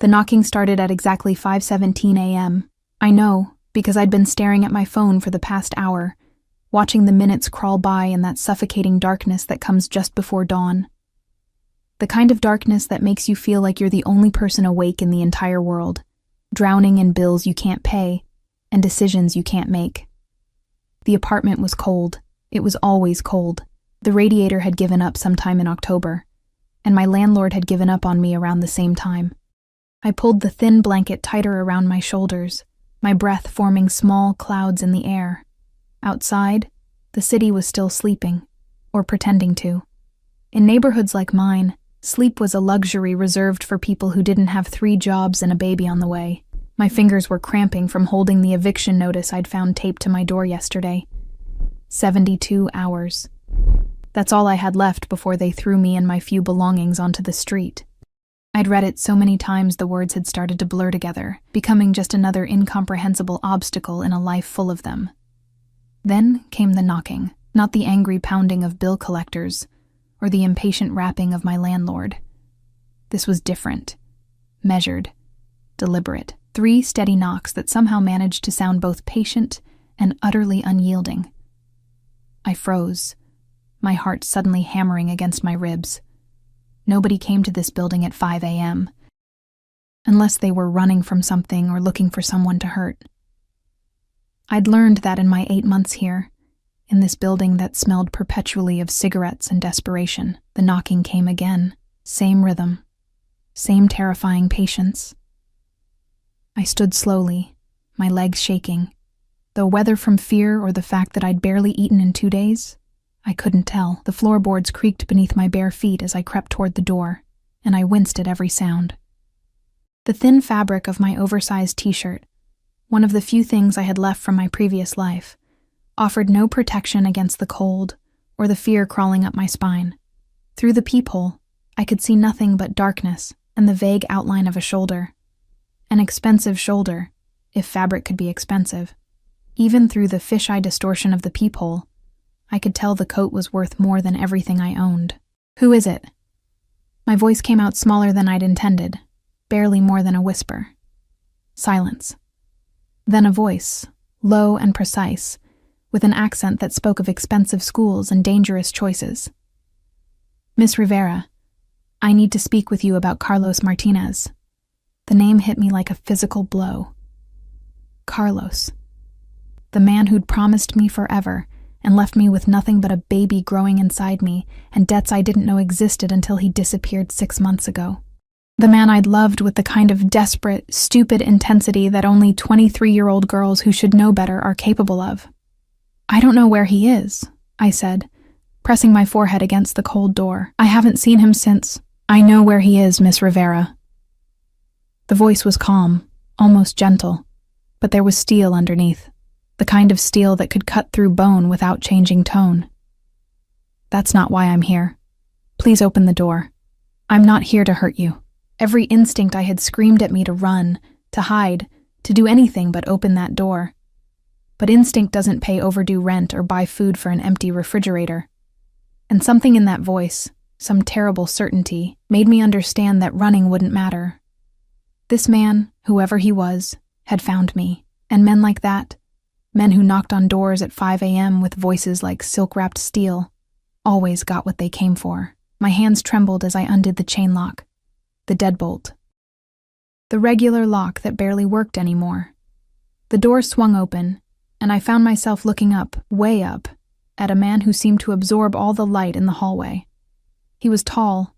The knocking started at exactly 5:17 a.m. I know, because I'd been staring at my phone for the past hour, watching the minutes crawl by in that suffocating darkness that comes just before dawn. The kind of darkness that makes you feel like you're the only person awake in the entire world, drowning in bills you can't pay and decisions you can't make. The apartment was cold. It was always cold. The radiator had given up sometime in October, and my landlord had given up on me around the same time. I pulled the thin blanket tighter around my shoulders, my breath forming small clouds in the air. Outside, the city was still sleeping, or pretending to. In neighborhoods like mine, sleep was a luxury reserved for people who didn't have 3 jobs and a baby on the way. My fingers were cramping from holding the eviction notice I'd found taped to my door yesterday. 72 hours. That's all I had left before they threw me and my few belongings onto the street. I'd read it so many times the words had started to blur together, becoming just another incomprehensible obstacle in a life full of them. Then came the knocking, not the angry pounding of bill collectors, or the impatient rapping of my landlord. This was different, measured, deliberate. 3 steady knocks that somehow managed to sound both patient and utterly unyielding. I froze, my heart suddenly hammering against my ribs. Nobody came to this building at 5 a.m., unless they were running from something or looking for someone to hurt. I'd learned that in my 8 months here, in this building that smelled perpetually of cigarettes and desperation. The knocking came again, same rhythm, same terrifying patience. I stood slowly, my legs shaking, though whether from fear or the fact that I'd barely eaten in 2 days, I couldn't tell. The floorboards creaked beneath my bare feet as I crept toward the door, and I winced at every sound. The thin fabric of my oversized t-shirt, one of the few things I had left from my previous life, offered no protection against the cold or the fear crawling up my spine. Through the peephole, I could see nothing but darkness and the vague outline of a shoulder. An expensive shoulder, if fabric could be expensive. Even through the fisheye distortion of the peephole, I could tell the coat was worth more than everything I owned. "Who is it?" My voice came out smaller than I'd intended, barely more than a whisper. Silence. Then a voice, low and precise, with an accent that spoke of expensive schools and dangerous choices. "Miss Rivera, I need to speak with you about Carlos Martinez." The name hit me like a physical blow. Carlos. The man who'd promised me forever and left me with nothing but a baby growing inside me and debts I didn't know existed until he disappeared 6 months ago. The man I'd loved with the kind of desperate, stupid intensity that only 23-year-old girls who should know better are capable of. "I don't know where he is," I said, pressing my forehead against the cold door. "I haven't seen him since." "I know where he is, Miss Rivera." The voice was calm, almost gentle, but there was steel underneath, the kind of steel that could cut through bone without changing tone. "That's not why I'm here. Please open the door. I'm not here to hurt you." Every instinct I had screamed at me to run, to hide, to do anything but open that door. But instinct doesn't pay overdue rent or buy food for an empty refrigerator. And something in that voice, some terrible certainty, made me understand that running wouldn't matter. This man, whoever he was, had found me, and men like that, men who knocked on doors at 5 a.m. with voices like silk-wrapped steel, always got what they came for. My hands trembled as I undid the chain lock, the deadbolt. The regular lock that barely worked anymore. The door swung open, and I found myself looking up, way up, at a man who seemed to absorb all the light in the hallway. He was tall,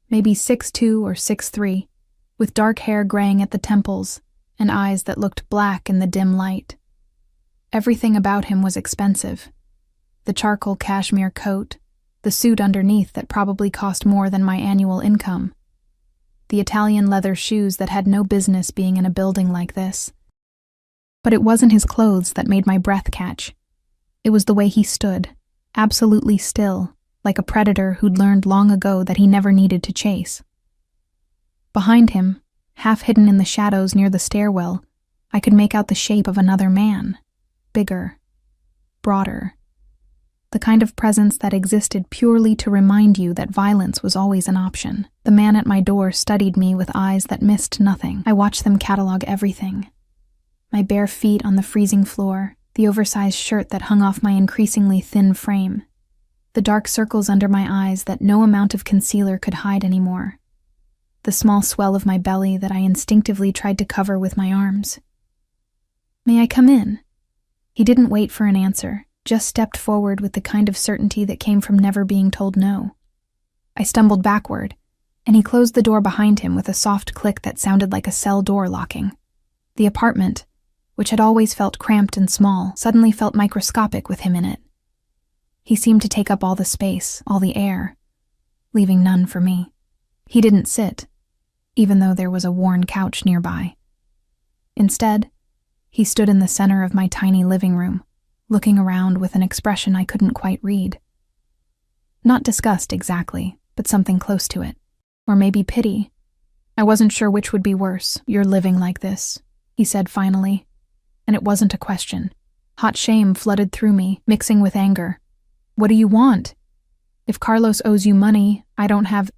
maybe 6'2" or 6'3", with dark hair graying at the temples and eyes that looked black in the dim light. Everything about him was expensive. The charcoal cashmere coat, the suit underneath that probably cost more than my annual income, the Italian leather shoes that had no business being in a building like this. But it wasn't his clothes that made my breath catch. It was the way he stood, absolutely still, like a predator who'd learned long ago that he never needed to chase. Behind him, half hidden in the shadows near the stairwell, I could make out the shape of another man, bigger, broader, The kind of presence that existed purely to remind you that violence was always an option. The man at my door studied me with eyes that missed nothing. I watched them catalog everything. My bare feet on the freezing floor, the oversized shirt that hung off my increasingly thin frame, the dark circles under my eyes that no amount of concealer could hide anymore, the small swell of my belly that I instinctively tried to cover with my arms. "May I come in?" He didn't wait for an answer, just stepped forward with the kind of certainty that came from never being told no. I stumbled backward, and he closed the door behind him with a soft click that sounded like a cell door locking. The apartment, which had always felt cramped and small, suddenly felt microscopic with him in it. He seemed to take up all the space, all the air, leaving none for me. He didn't sit, even though there was a worn couch nearby. Instead, he stood in the center of my tiny living room, looking around with an expression I couldn't quite read. Not disgust exactly, but something close to it. Or maybe pity. I wasn't sure which would be worse. "You're living like this," he said finally. And it wasn't a question. Hot shame flooded through me, mixing with anger. "What do you want? If Carlos owes you money, I don't have—"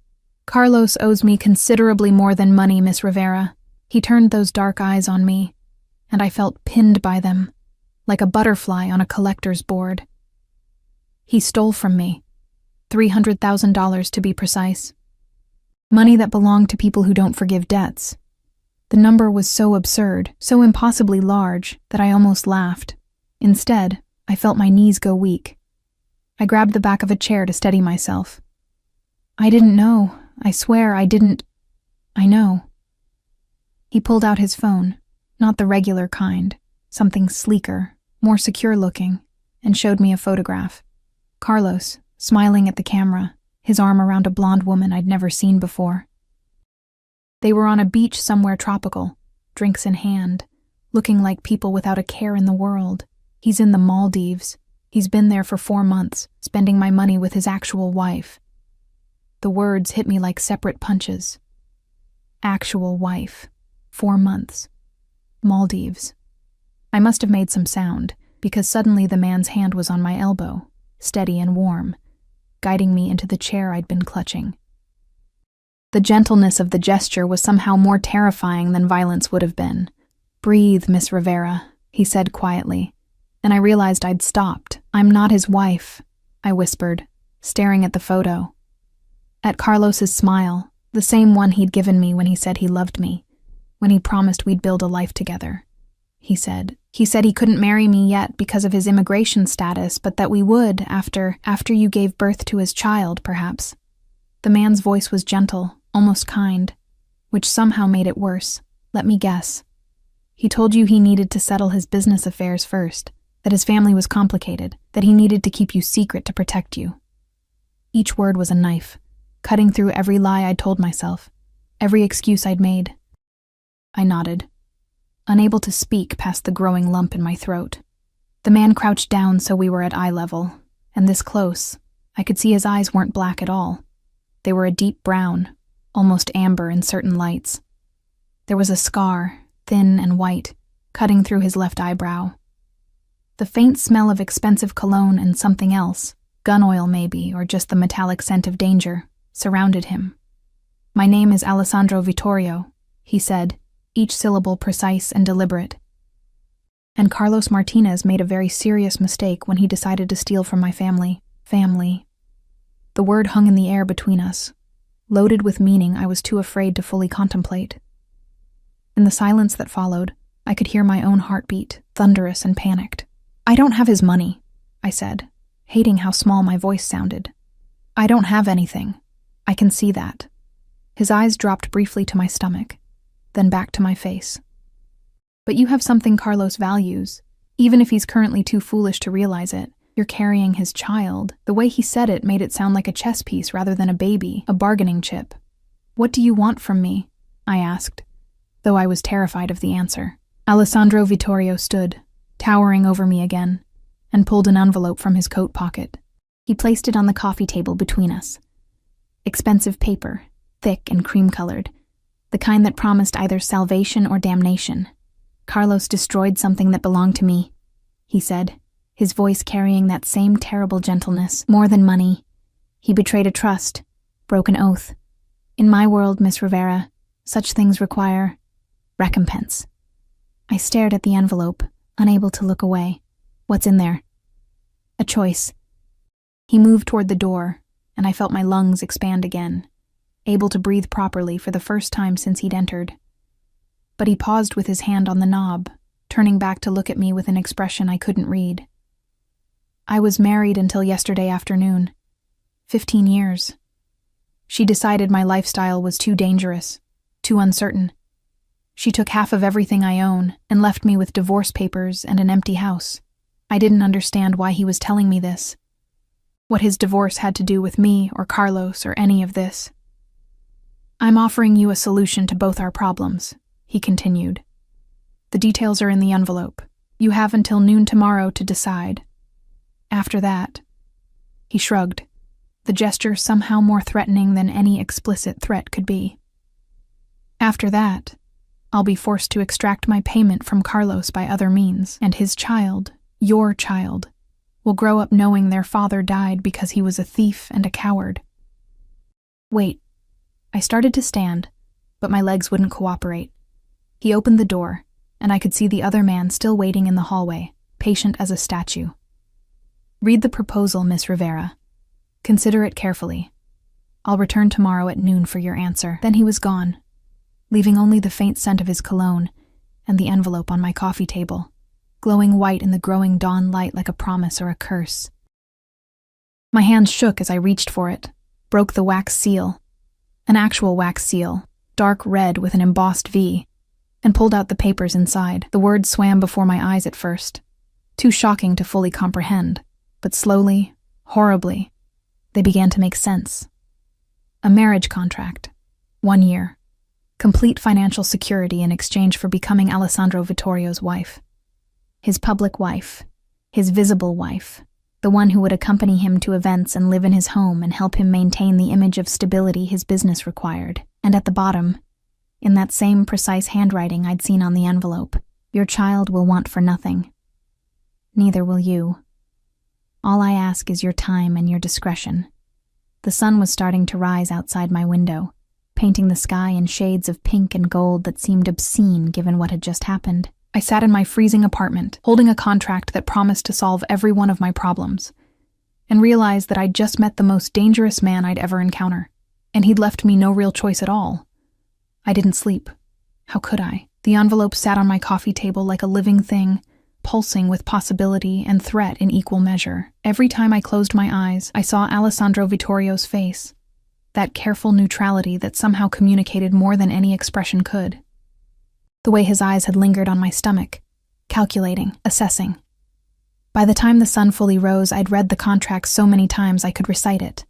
"Carlos owes me considerably more than money, Miss Rivera." He turned those dark eyes on me, and I felt pinned by them, like a butterfly on a collector's board. He stole from me, $300,000 to be precise. Money that belonged to people who don't forgive debts. The number was so absurd, so impossibly large, that I almost laughed. Instead, I felt my knees go weak. I grabbed the back of a chair to steady myself. "I didn't know. I swear I didn't. I know." He pulled out his phone, not the regular kind, something sleeker, more secure looking, and showed me a photograph. Carlos, smiling at the camera, his arm around a blonde woman I'd never seen before. They were on a beach somewhere tropical, drinks in hand, looking like people without a care in the world. He's in the Maldives. He's been there for 4 months, spending my money with his actual wife. The words hit me like separate punches. Actual wife. 4 months. Maldives. I must have made some sound, because suddenly the man's hand was on my elbow, steady and warm, guiding me into the chair I'd been clutching. The gentleness of the gesture was somehow more terrifying than violence would have been. "Breathe, Miss Rivera," he said quietly, and I realized I'd stopped. "I'm not his wife," I whispered, staring at the photo. At Carlos's smile, the same one he'd given me when he said he loved me, when he promised we'd build a life together. He said he couldn't marry me yet because of his immigration status, but that we would after you gave birth to his child, perhaps. The man's voice was gentle, almost kind, which somehow made it worse. Let me guess. He told you he needed to settle his business affairs first, that his family was complicated, that he needed to keep you secret to protect you. Each word was a knife, cutting through every lie I'd told myself, every excuse I'd made. I nodded, unable to speak past the growing lump in my throat. The man crouched down so we were at eye level, and this close, I could see his eyes weren't black at all. They were a deep brown, almost amber in certain lights. There was a scar, thin and white, cutting through his left eyebrow. The faint smell of expensive cologne and something else, gun oil maybe, or just the metallic scent of danger, surrounded him. "My name is Alessandro Vittorio," he said, each syllable precise and deliberate. "And Carlos Martinez made a very serious mistake when he decided to steal from my family. Family." The word hung in the air between us, loaded with meaning I was too afraid to fully contemplate. In the silence that followed, I could hear my own heartbeat, thunderous and panicked. "I don't have his money," I said, hating how small my voice sounded. "I don't have anything. I can see that." His eyes dropped briefly to my stomach, then back to my face. "But you have something Carlos values, even if he's currently too foolish to realize it. You're carrying his child." The way he said it made it sound like a chess piece rather than a baby, a bargaining chip. "What do you want from me?" I asked, though I was terrified of the answer. Alessandro Vittorio stood, towering over me again, and pulled an envelope from his coat pocket. He placed it on the coffee table between us. Expensive paper, thick and cream-colored, the kind that promised either salvation or damnation. "Carlos destroyed something that belonged to me," he said, his voice carrying that same terrible gentleness. More than money. He betrayed a trust, broke an oath. In my world, Miss Rivera, such things require recompense. I stared at the envelope, unable to look away. What's in there? A choice. He moved toward the door, and I felt my lungs expand again, able to breathe properly for the first time since he'd entered. But he paused with his hand on the knob, turning back to look at me with an expression I couldn't read. I was married until yesterday afternoon. 15 years. She decided my lifestyle was too dangerous, too uncertain. She took half of everything I own and left me with divorce papers and an empty house. I didn't understand why he was telling me this. What his divorce had to do with me or Carlos or any of this. I'm offering you a solution to both our problems, he continued. The details are in the envelope. You have until noon tomorrow to decide. After that, he shrugged, the gesture somehow more threatening than any explicit threat could be. After that, I'll be forced to extract my payment from Carlos by other means, and his child, your child, will grow up knowing their father died because he was a thief and a coward. Wait. I started to stand, but my legs wouldn't cooperate. He opened the door, and I could see the other man still waiting in the hallway, patient as a statue. Read the proposal, Miss Rivera. Consider it carefully. I'll return tomorrow at noon for your answer. Then he was gone, leaving only the faint scent of his cologne and the envelope on my coffee table, glowing white in the growing dawn light like a promise or a curse. My hands shook as I reached for it, broke the wax seal, an actual wax seal, dark red with an embossed V, and pulled out the papers inside. The words swam before my eyes at first, too shocking to fully comprehend, but slowly, horribly, they began to make sense. A marriage contract, 1 year, complete financial security in exchange for becoming Alessandro Vittorio's wife. His public wife, his visible wife, the one who would accompany him to events and live in his home and help him maintain the image of stability his business required. And at the bottom, in that same precise handwriting I'd seen on the envelope, your child will want for nothing. Neither will you. All I ask is your time and your discretion. The sun was starting to rise outside my window, painting the sky in shades of pink and gold that seemed obscene given what had just happened. I sat in my freezing apartment, holding a contract that promised to solve every one of my problems, and realized that I'd just met the most dangerous man I'd ever encounter, and he'd left me no real choice at all. I didn't sleep. How could I? The envelope sat on my coffee table like a living thing, pulsing with possibility and threat in equal measure. Every time I closed my eyes, I saw Alessandro Vittorio's face, that careful neutrality that somehow communicated more than any expression could. The way his eyes had lingered on my stomach, calculating, assessing. By the time the sun fully rose, I'd read the contract so many times I could recite it.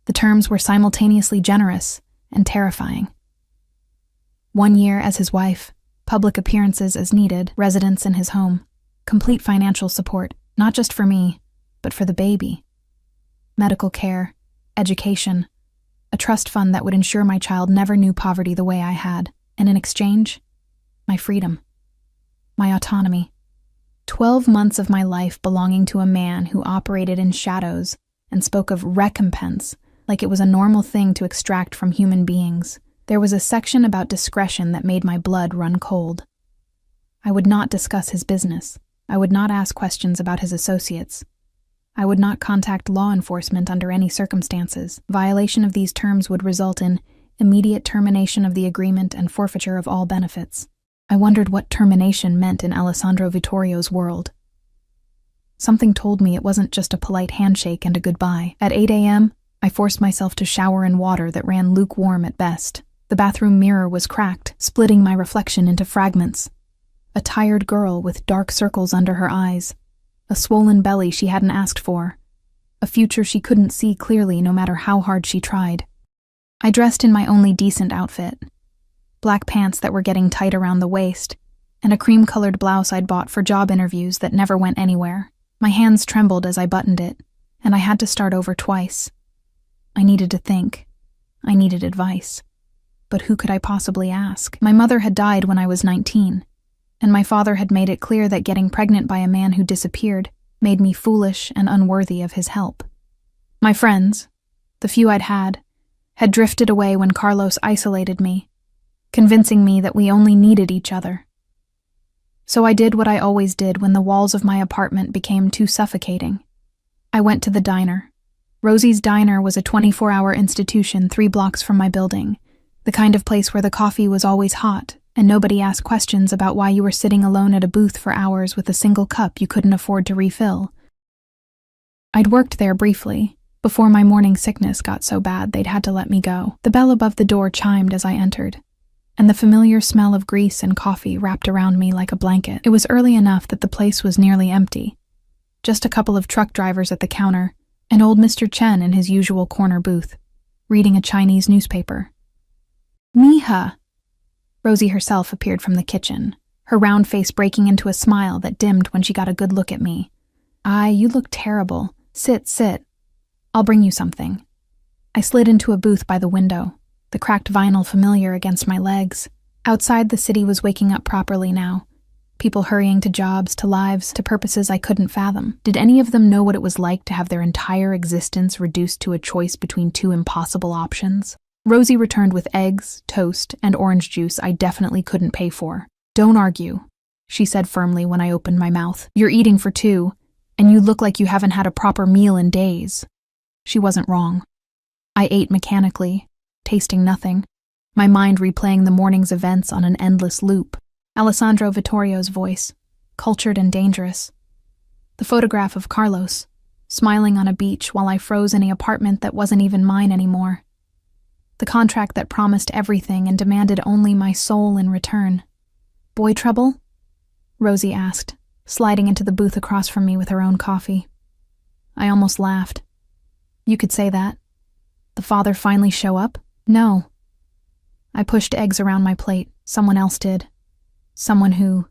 The terms were simultaneously generous and terrifying. 1 year as his wife, public appearances as needed, residence in his home, complete financial support, not just for me, but for the baby. Medical care, education, a trust fund that would ensure my child never knew poverty the way I had, and in exchange, my freedom, my autonomy. 12 months of my life belonging to a man who operated in shadows and spoke of recompense like it was a normal thing to extract from human beings. There was a section about discretion that made my blood run cold. I would not discuss his business. I would not ask questions about his associates. I would not contact law enforcement under any circumstances. Violation of these terms would result in immediate termination of the agreement and forfeiture of all benefits. I wondered what termination meant in Alessandro Vittorio's world. Something told me it wasn't just a polite handshake and a goodbye. At 8 a.m., I forced myself to shower in water that ran lukewarm at best. The bathroom mirror was cracked, splitting my reflection into fragments. A tired girl with dark circles under her eyes, a swollen belly she hadn't asked for, a future she couldn't see clearly no matter how hard she tried. I dressed in my only decent outfit, black pants that were getting tight around the waist, and a cream-colored blouse I'd bought for job interviews that never went anywhere. My hands trembled as I buttoned it, and I had to start over twice. I needed to think. I needed advice. But who could I possibly ask? My mother had died when I was 19, and my father had made it clear that getting pregnant by a man who disappeared made me foolish and unworthy of his help. My friends, the few I'd had drifted away when Carlos isolated me, convincing me that we only needed each other. So I did what I always did when the walls of my apartment became too suffocating. I went to the diner. Rosie's Diner was a 24-hour institution 3 blocks from my building, the kind of place where the coffee was always hot and nobody asked questions about why you were sitting alone at a booth for hours with a single cup you couldn't afford to refill. I'd worked there briefly, before my morning sickness got so bad they'd had to let me go. The bell above the door chimed as I entered, and the familiar smell of grease and coffee wrapped around me like a blanket. It was early enough that the place was nearly empty. Just a couple of truck drivers at the counter, and old Mr. Chen in his usual corner booth, reading a Chinese newspaper. Mija! Rosie herself appeared from the kitchen, her round face breaking into a smile that dimmed when she got a good look at me. You look terrible. Sit. I'll bring you something. I slid into a booth by the window, the cracked vinyl familiar against my legs. Outside, the city was waking up properly now. People hurrying to jobs, to lives, to purposes I couldn't fathom. Did any of them know what it was like to have their entire existence reduced to a choice between 2 impossible options? Rosie returned with eggs, toast, and orange juice I definitely couldn't pay for. Don't argue, she said firmly when I opened my mouth. You're eating for 2, and you look like you haven't had a proper meal in days. She wasn't wrong. I ate mechanically, tasting nothing, my mind replaying the morning's events on an endless loop. Alessandro Vittorio's voice, cultured and dangerous. The photograph of Carlos, smiling on a beach while I froze in an apartment that wasn't even mine anymore. The contract that promised everything and demanded only my soul in return. Boy trouble? Rosie asked, sliding into the booth across from me with her own coffee. I almost laughed. You could say that. The father finally show up? No. I pushed eggs around my plate. Someone else did. Someone who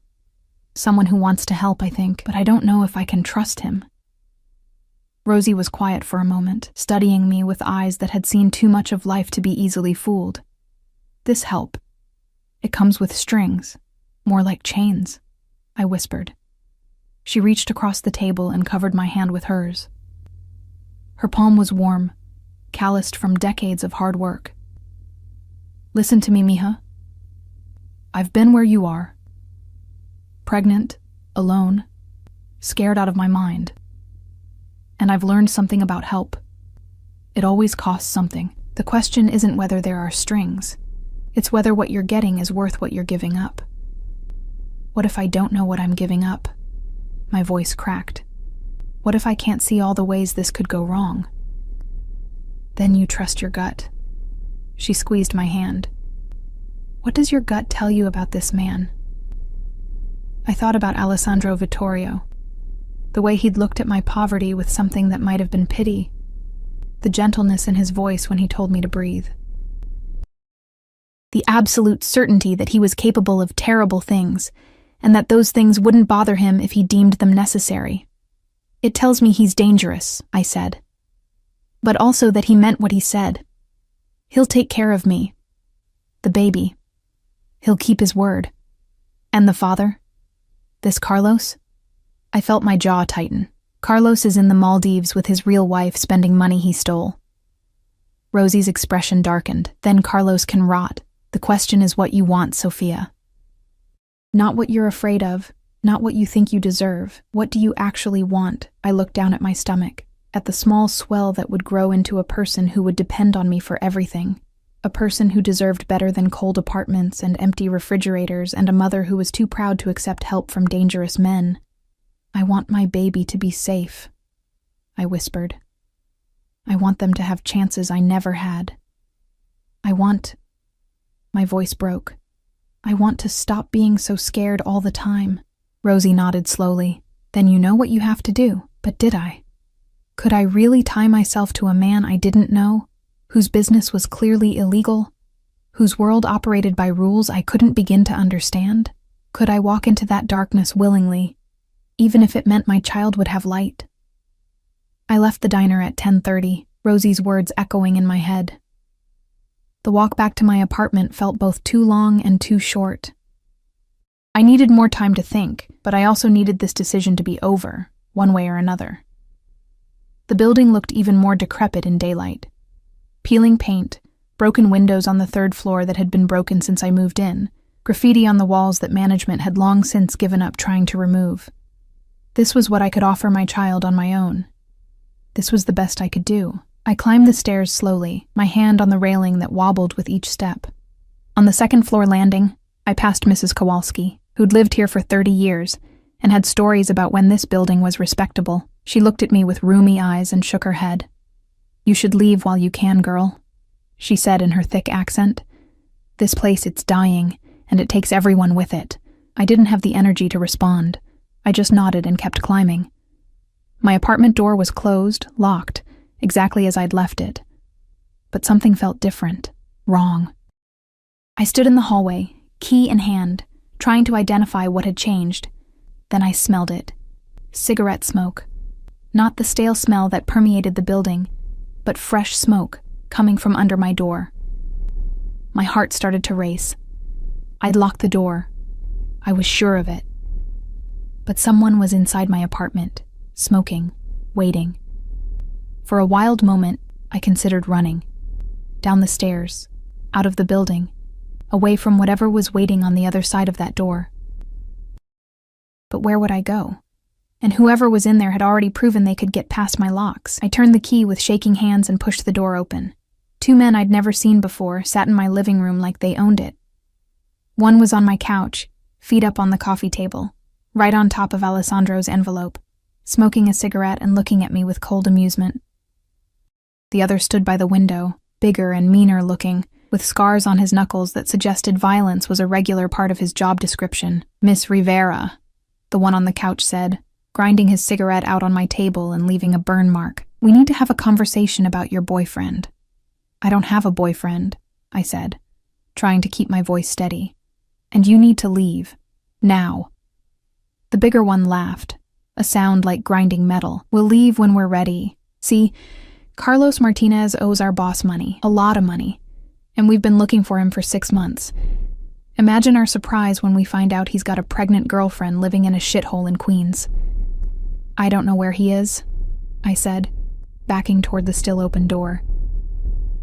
wants to help, I think, but I don't know if I can trust him. Rosie was quiet for a moment, studying me with eyes that had seen too much of life to be easily fooled. This help. It comes with strings, more like chains, I whispered. She reached across the table and covered my hand with hers. Her palm was warm, calloused from decades of hard work. Listen to me, Mija. I've been where you are. Pregnant, alone, scared out of my mind. And I've learned something about help. It always costs something. The question isn't whether there are strings. It's whether what you're getting is worth what you're giving up. What if I don't know what I'm giving up? My voice cracked. What if I can't see all the ways this could go wrong? Then you trust your gut. She squeezed my hand. What does your gut tell you about this man? I thought about Alessandro Vittorio, the way he'd looked at my poverty with something that might have been pity, the gentleness in his voice when he told me to breathe. The absolute certainty that he was capable of terrible things, and that those things wouldn't bother him if he deemed them necessary. It tells me he's dangerous, I said. But also that he meant what he said. He'll take care of me. The baby. He'll keep his word. And the father? This Carlos? I felt my jaw tighten. Carlos is in the Maldives with his real wife spending money he stole. Rosie's expression darkened. Then Carlos can rot. The question is what you want, Sophia. Not what you're afraid of, not what you think you deserve. What do you actually want? I looked down at my stomach, at the small swell that would grow into a person who would depend on me for everything. A person who deserved better than cold apartments and empty refrigerators and a mother who was too proud to accept help from dangerous men. I want my baby to be safe, I whispered. I want them to have chances I never had. My voice broke. I want to stop being so scared all the time. Rosie nodded slowly. Then you know what you have to do. But did I? Could I really tie myself to a man I didn't know, whose business was clearly illegal, whose world operated by rules I couldn't begin to understand? Could I walk into that darkness willingly, even if it meant my child would have light? I left the diner at 10:30, Rosie's words echoing in my head. The walk back to my apartment felt both too long and too short. I needed more time to think, but I also needed this decision to be over. one way or another. The building looked even more decrepit in daylight. Peeling paint, broken windows on the third floor that had been broken since I moved in, graffiti on the walls that management had long since given up trying to remove. This was what I could offer my child on my own. This was the best I could do. I climbed the stairs slowly, my hand on the railing that wobbled with each step. On the second-floor landing, I passed Mrs. Kowalski, who'd lived here for 30 years and had stories about when this building was respectable. She looked at me with rheumy eyes and shook her head. "You should leave while you can, girl," she said in her thick accent. "This place, it's dying, and it takes everyone with it." I didn't have the energy to respond. I just nodded and kept climbing. My apartment door was closed, locked, exactly as I'd left it. But something felt different, wrong. I stood in the hallway, key in hand, trying to identify what had changed. Then I smelled it. Cigarette smoke. Not the stale smell that permeated the building, but fresh smoke coming from under my door. My heart started to race. I'd locked the door. I was sure of it. But someone was inside my apartment, smoking, waiting. For a wild moment, I considered running. Down the stairs, out of the building, away from whatever was waiting on the other side of that door. But where would I go? And whoever was in there had already proven they could get past my locks. I turned the key with shaking hands and pushed the door open. Two men I'd never seen before sat in my living room like they owned it. One was on my couch, feet up on the coffee table, right on top of Alessandro's envelope, smoking a cigarette and looking at me with cold amusement. The other stood by the window, bigger and meaner looking, with scars on his knuckles that suggested violence was a regular part of his job description. "Miss Rivera," the one on the couch said, grinding his cigarette out on my table and leaving a burn mark. "We need to have a conversation about your boyfriend." "I don't have a boyfriend," I said, trying to keep my voice steady. "And you need to leave. Now." The bigger one laughed, a sound like grinding metal. "We'll leave when we're ready. See, Carlos Martinez owes our boss money, a lot of money, and we've been looking for him for 6 months. Imagine our surprise when we find out he's got a pregnant girlfriend living in a shithole in Queens." "I don't know where he is," I said, backing toward the still open door.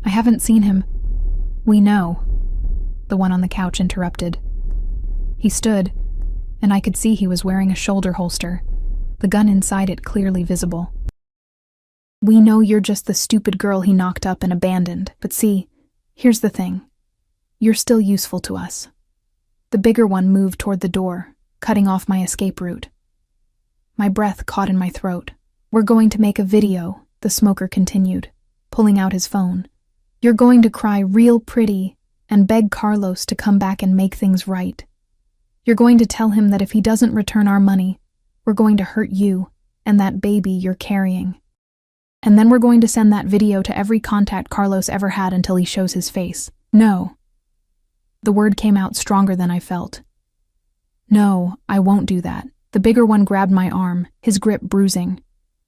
"I haven't seen him." "We know," the one on the couch interrupted. He stood, and I could see he was wearing a shoulder holster, the gun inside it clearly visible. "We know you're just the stupid girl he knocked up and abandoned, but see, here's the thing. You're still useful to us." The bigger one moved toward the door, cutting off my escape route. My breath caught in my throat. "We're going to make a video," the smoker continued, pulling out his phone. "You're going to cry real pretty and beg Carlos to come back and make things right. You're going to tell him that if he doesn't return our money, we're going to hurt you and that baby you're carrying. And then we're going to send that video to every contact Carlos ever had until he shows his face." "No." The word came out stronger than I felt. "No, I won't do that." The bigger one grabbed my arm, his grip bruising,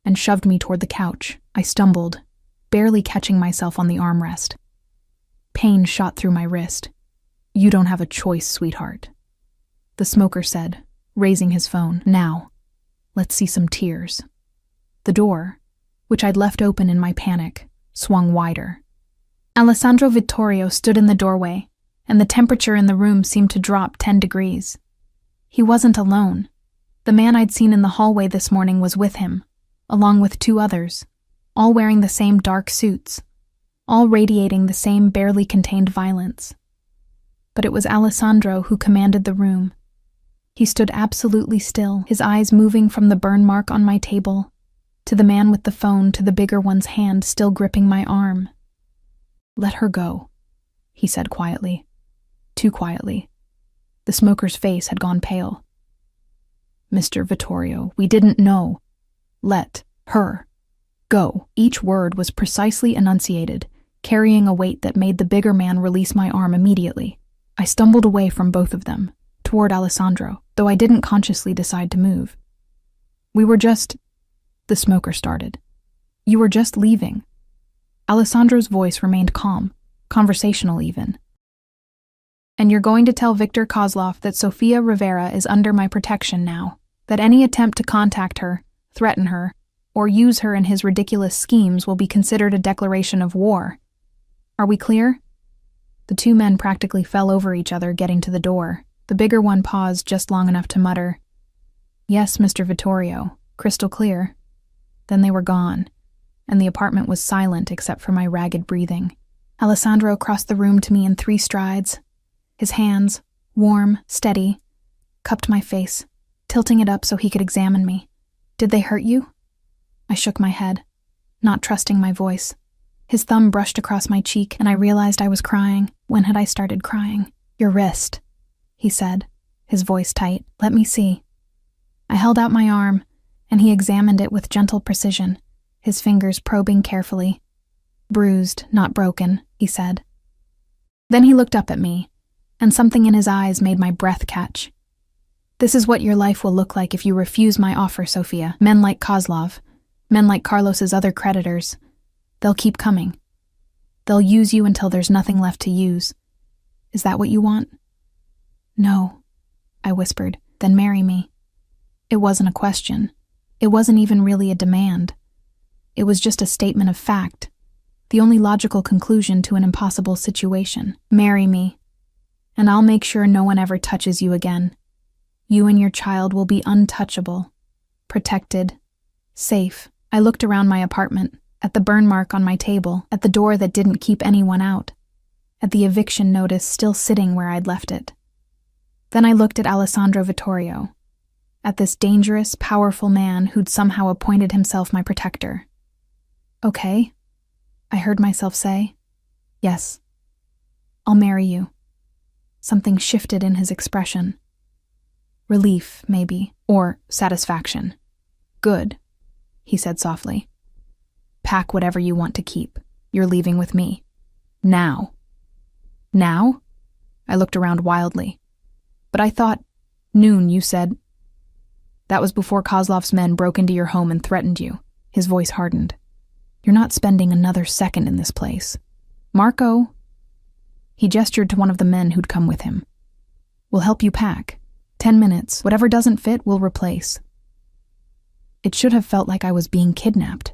and shoved me toward the couch. I stumbled, barely catching myself on the armrest. Pain shot through my wrist. "You don't have a choice, sweetheart," the smoker said, raising his phone. "Now, let's see some tears." The door, which I'd left open in my panic, swung wider. Alessandro Vittorio stood in the doorway, and the temperature in the room seemed to drop 10 degrees. He wasn't alone. The man I'd seen in the hallway this morning was with him, along with 2 others, all wearing the same dark suits, all radiating the same barely contained violence. But it was Alessandro who commanded the room. He stood absolutely still, his eyes moving from the burn mark on my table to the man with the phone to the bigger one's hand still gripping my arm. "Let her go," he said quietly. Too quietly. The smoker's face had gone pale. "Mr. Vittorio, we didn't know. Let her go." Each word was precisely enunciated, carrying a weight that made the bigger man release my arm immediately. I stumbled away from both of them, toward Alessandro, though I didn't consciously decide to move. "We were just..." the smoker started. "You were just leaving." Alessandro's voice remained calm, conversational even. "And you're going to tell Victor Kozlov that Sofia Rivera is under my protection now, that any attempt to contact her, threaten her, or use her in his ridiculous schemes will be considered a declaration of war. Are we clear? The two men practically fell over each other getting to the door. The bigger one paused just long enough to mutter, "Yes, Mr. Vittorio, crystal clear." Then they were gone, and the apartment was silent except for my ragged breathing. Alessandro crossed the room to me in 3 strides. His hands, warm, steady, cupped my face, tilting it up so he could examine me. "Did they hurt you?" I shook my head, not trusting my voice. His thumb brushed across my cheek, and I realized I was crying. When had I started crying? "Your wrist," he said, his voice tight. "Let me see." I held out my arm, and he examined it with gentle precision, his fingers probing carefully. "Bruised, not broken," he said. Then he looked up at me, and something in his eyes made my breath catch. "This is what your life will look like if you refuse my offer, Sofia. Men like Kozlov, men like Carlos's other creditors, they'll keep coming. They'll use you until there's nothing left to use. Is that what you want?" "No," I whispered. "Then marry me." It wasn't a question. It wasn't even really a demand. It was just a statement of fact, the only logical conclusion to an impossible situation. "Marry me, and I'll make sure no one ever touches you again. You and your child will be untouchable, protected, safe." I looked around my apartment, at the burn mark on my table, at the door that didn't keep anyone out, at the eviction notice still sitting where I'd left it. Then I looked at Alessandro Vittorio, at this dangerous, powerful man who'd somehow appointed himself my protector. "Okay," I heard myself say. "Yes, I'll marry you." Something shifted in his expression. Relief, maybe, or satisfaction. "Good," he said softly. "Pack whatever you want to keep. You're leaving with me. Now." "Now?" I looked around wildly. "But I thought, noon, you said." "That was before Kozlov's men broke into your home and threatened you." His voice hardened. "You're not spending another second in this place. Marco," he gestured to one of the men who'd come with him, "will help you pack. 10 minutes. Whatever doesn't fit, we'll replace." It should have felt like I was being kidnapped.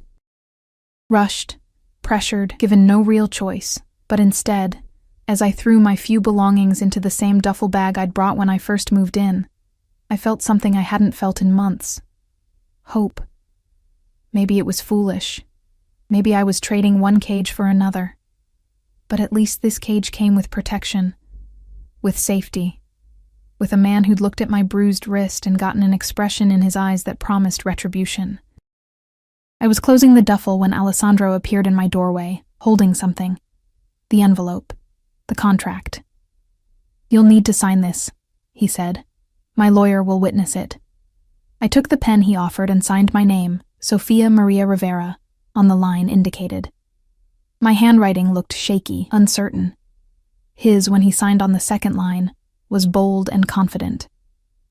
Rushed, pressured, given no real choice, but instead, as I threw my few belongings into the same duffel bag I'd brought when I first moved in, I felt something I hadn't felt in months. Hope. Maybe it was foolish. Maybe I was trading one cage for another. But at least this cage came with protection, with safety, with a man who'd looked at my bruised wrist and gotten an expression in his eyes that promised retribution. I was closing the duffel when Alessandro appeared in my doorway, holding something. The envelope. The contract. "You'll need to sign this," he said. "My lawyer will witness it." I took the pen he offered and signed my name, Sofia Maria Rivera, on the line indicated. My handwriting looked shaky, uncertain. His, when he signed on the second line, was bold and confident.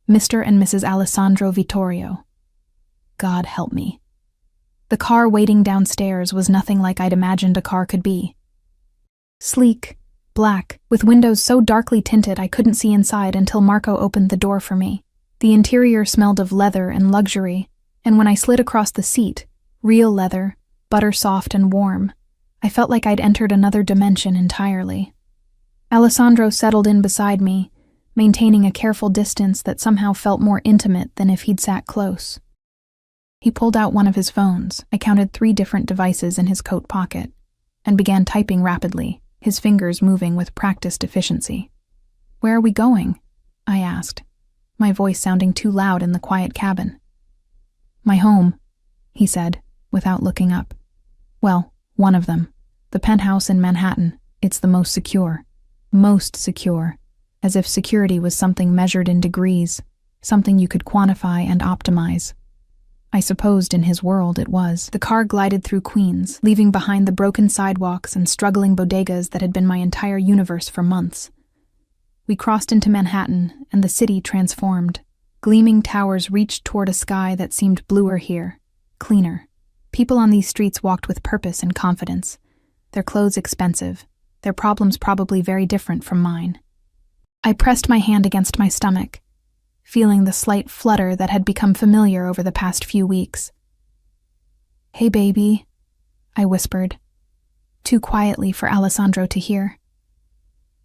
Mr. and Mrs. Alessandro Vittorio. God help me. The car waiting downstairs was nothing like I'd imagined a car could be. Sleek, black, with windows so darkly tinted I couldn't see inside until Marco opened the door for me. The interior smelled of leather and luxury, and when I slid across the seat, real leather, butter-soft and warm, I felt like I'd entered another dimension entirely. Alessandro settled in beside me, maintaining a careful distance that somehow felt more intimate than if he'd sat close. He pulled out one of his phones. I counted 3 different devices in his coat pocket, and began typing rapidly, his fingers moving with practiced efficiency. "Where are we going?" I asked, my voice sounding too loud in the quiet cabin. "My home," he said, without looking up. "Well, one of them. The penthouse in Manhattan. It's the most secure. Most secure. As if security was something measured in degrees, something you could quantify and optimize. I supposed in his world it was. The car glided through Queens, leaving behind the broken sidewalks and struggling bodegas that had been my entire universe for months. We crossed into Manhattan, and the city transformed. Gleaming towers reached toward a sky that seemed bluer here, cleaner. People on these streets walked with purpose and confidence, their clothes expensive, their problems probably very different from mine. I pressed my hand against my stomach, feeling the slight flutter that had become familiar over the past few weeks. "Hey, baby," I whispered, too quietly for Alessandro to hear.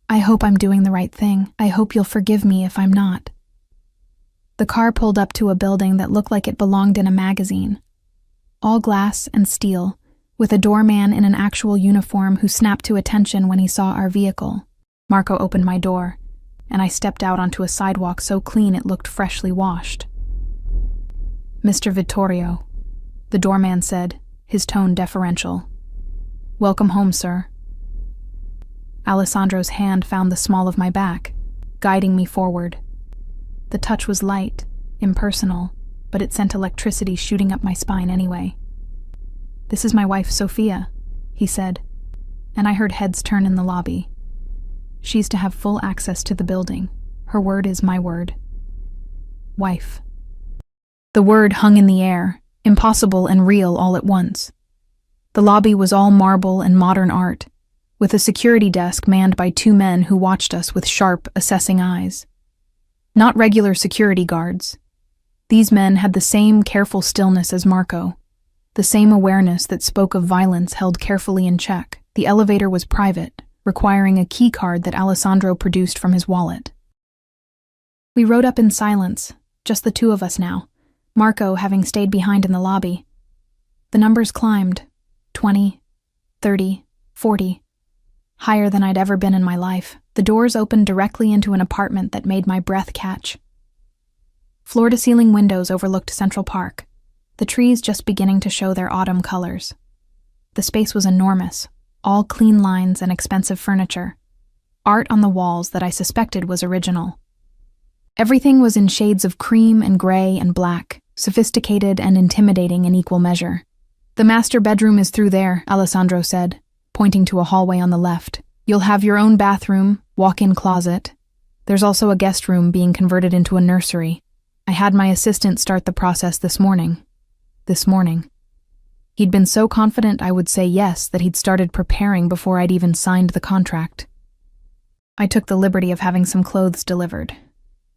"I hope I'm doing the right thing. I hope you'll forgive me if I'm not." The car pulled up to a building that looked like it belonged in a magazine. All glass and steel, with a doorman in an actual uniform who snapped to attention when he saw our vehicle. Marco opened my door, and I stepped out onto a sidewalk so clean it looked freshly washed. "Mr. Vittorio," the doorman said, his tone deferential. "Welcome home, sir." Alessandro's hand found the small of my back, guiding me forward. The touch was light, impersonal, but it sent electricity shooting up my spine anyway. "This is my wife, Sophia," he said, and I heard heads turn in the lobby. "She's to have full access to the building. Her word is my word." Wife. The word hung in the air, impossible and real all at once. The lobby was all marble and modern art, with a security desk manned by 2 men who watched us with sharp, assessing eyes. Not regular security guards. These men had the same careful stillness as Marco, the same awareness that spoke of violence held carefully in check. The elevator was private, requiring a key card that Alessandro produced from his wallet. We rode up in silence, just the 2 of us now, Marco having stayed behind in the lobby. The numbers climbed, 20, 30, 40. Higher than I'd ever been in my life. The doors opened directly into an apartment that made my breath catch. Floor-to-ceiling windows overlooked Central Park, the trees just beginning to show their autumn colors. The space was enormous, all clean lines and expensive furniture. Art on the walls that I suspected was original. Everything was in shades of cream and gray and black, sophisticated and intimidating in equal measure. "The master bedroom is through there," Alessandro said, pointing to a hallway on the left. "You'll have your own bathroom, walk-in closet. There's also a guest room being converted into a nursery. I had my assistant start the process this morning. This morning." He'd been so confident I would say yes that he'd started preparing before I'd even signed the contract. "I took the liberty of having some clothes delivered,"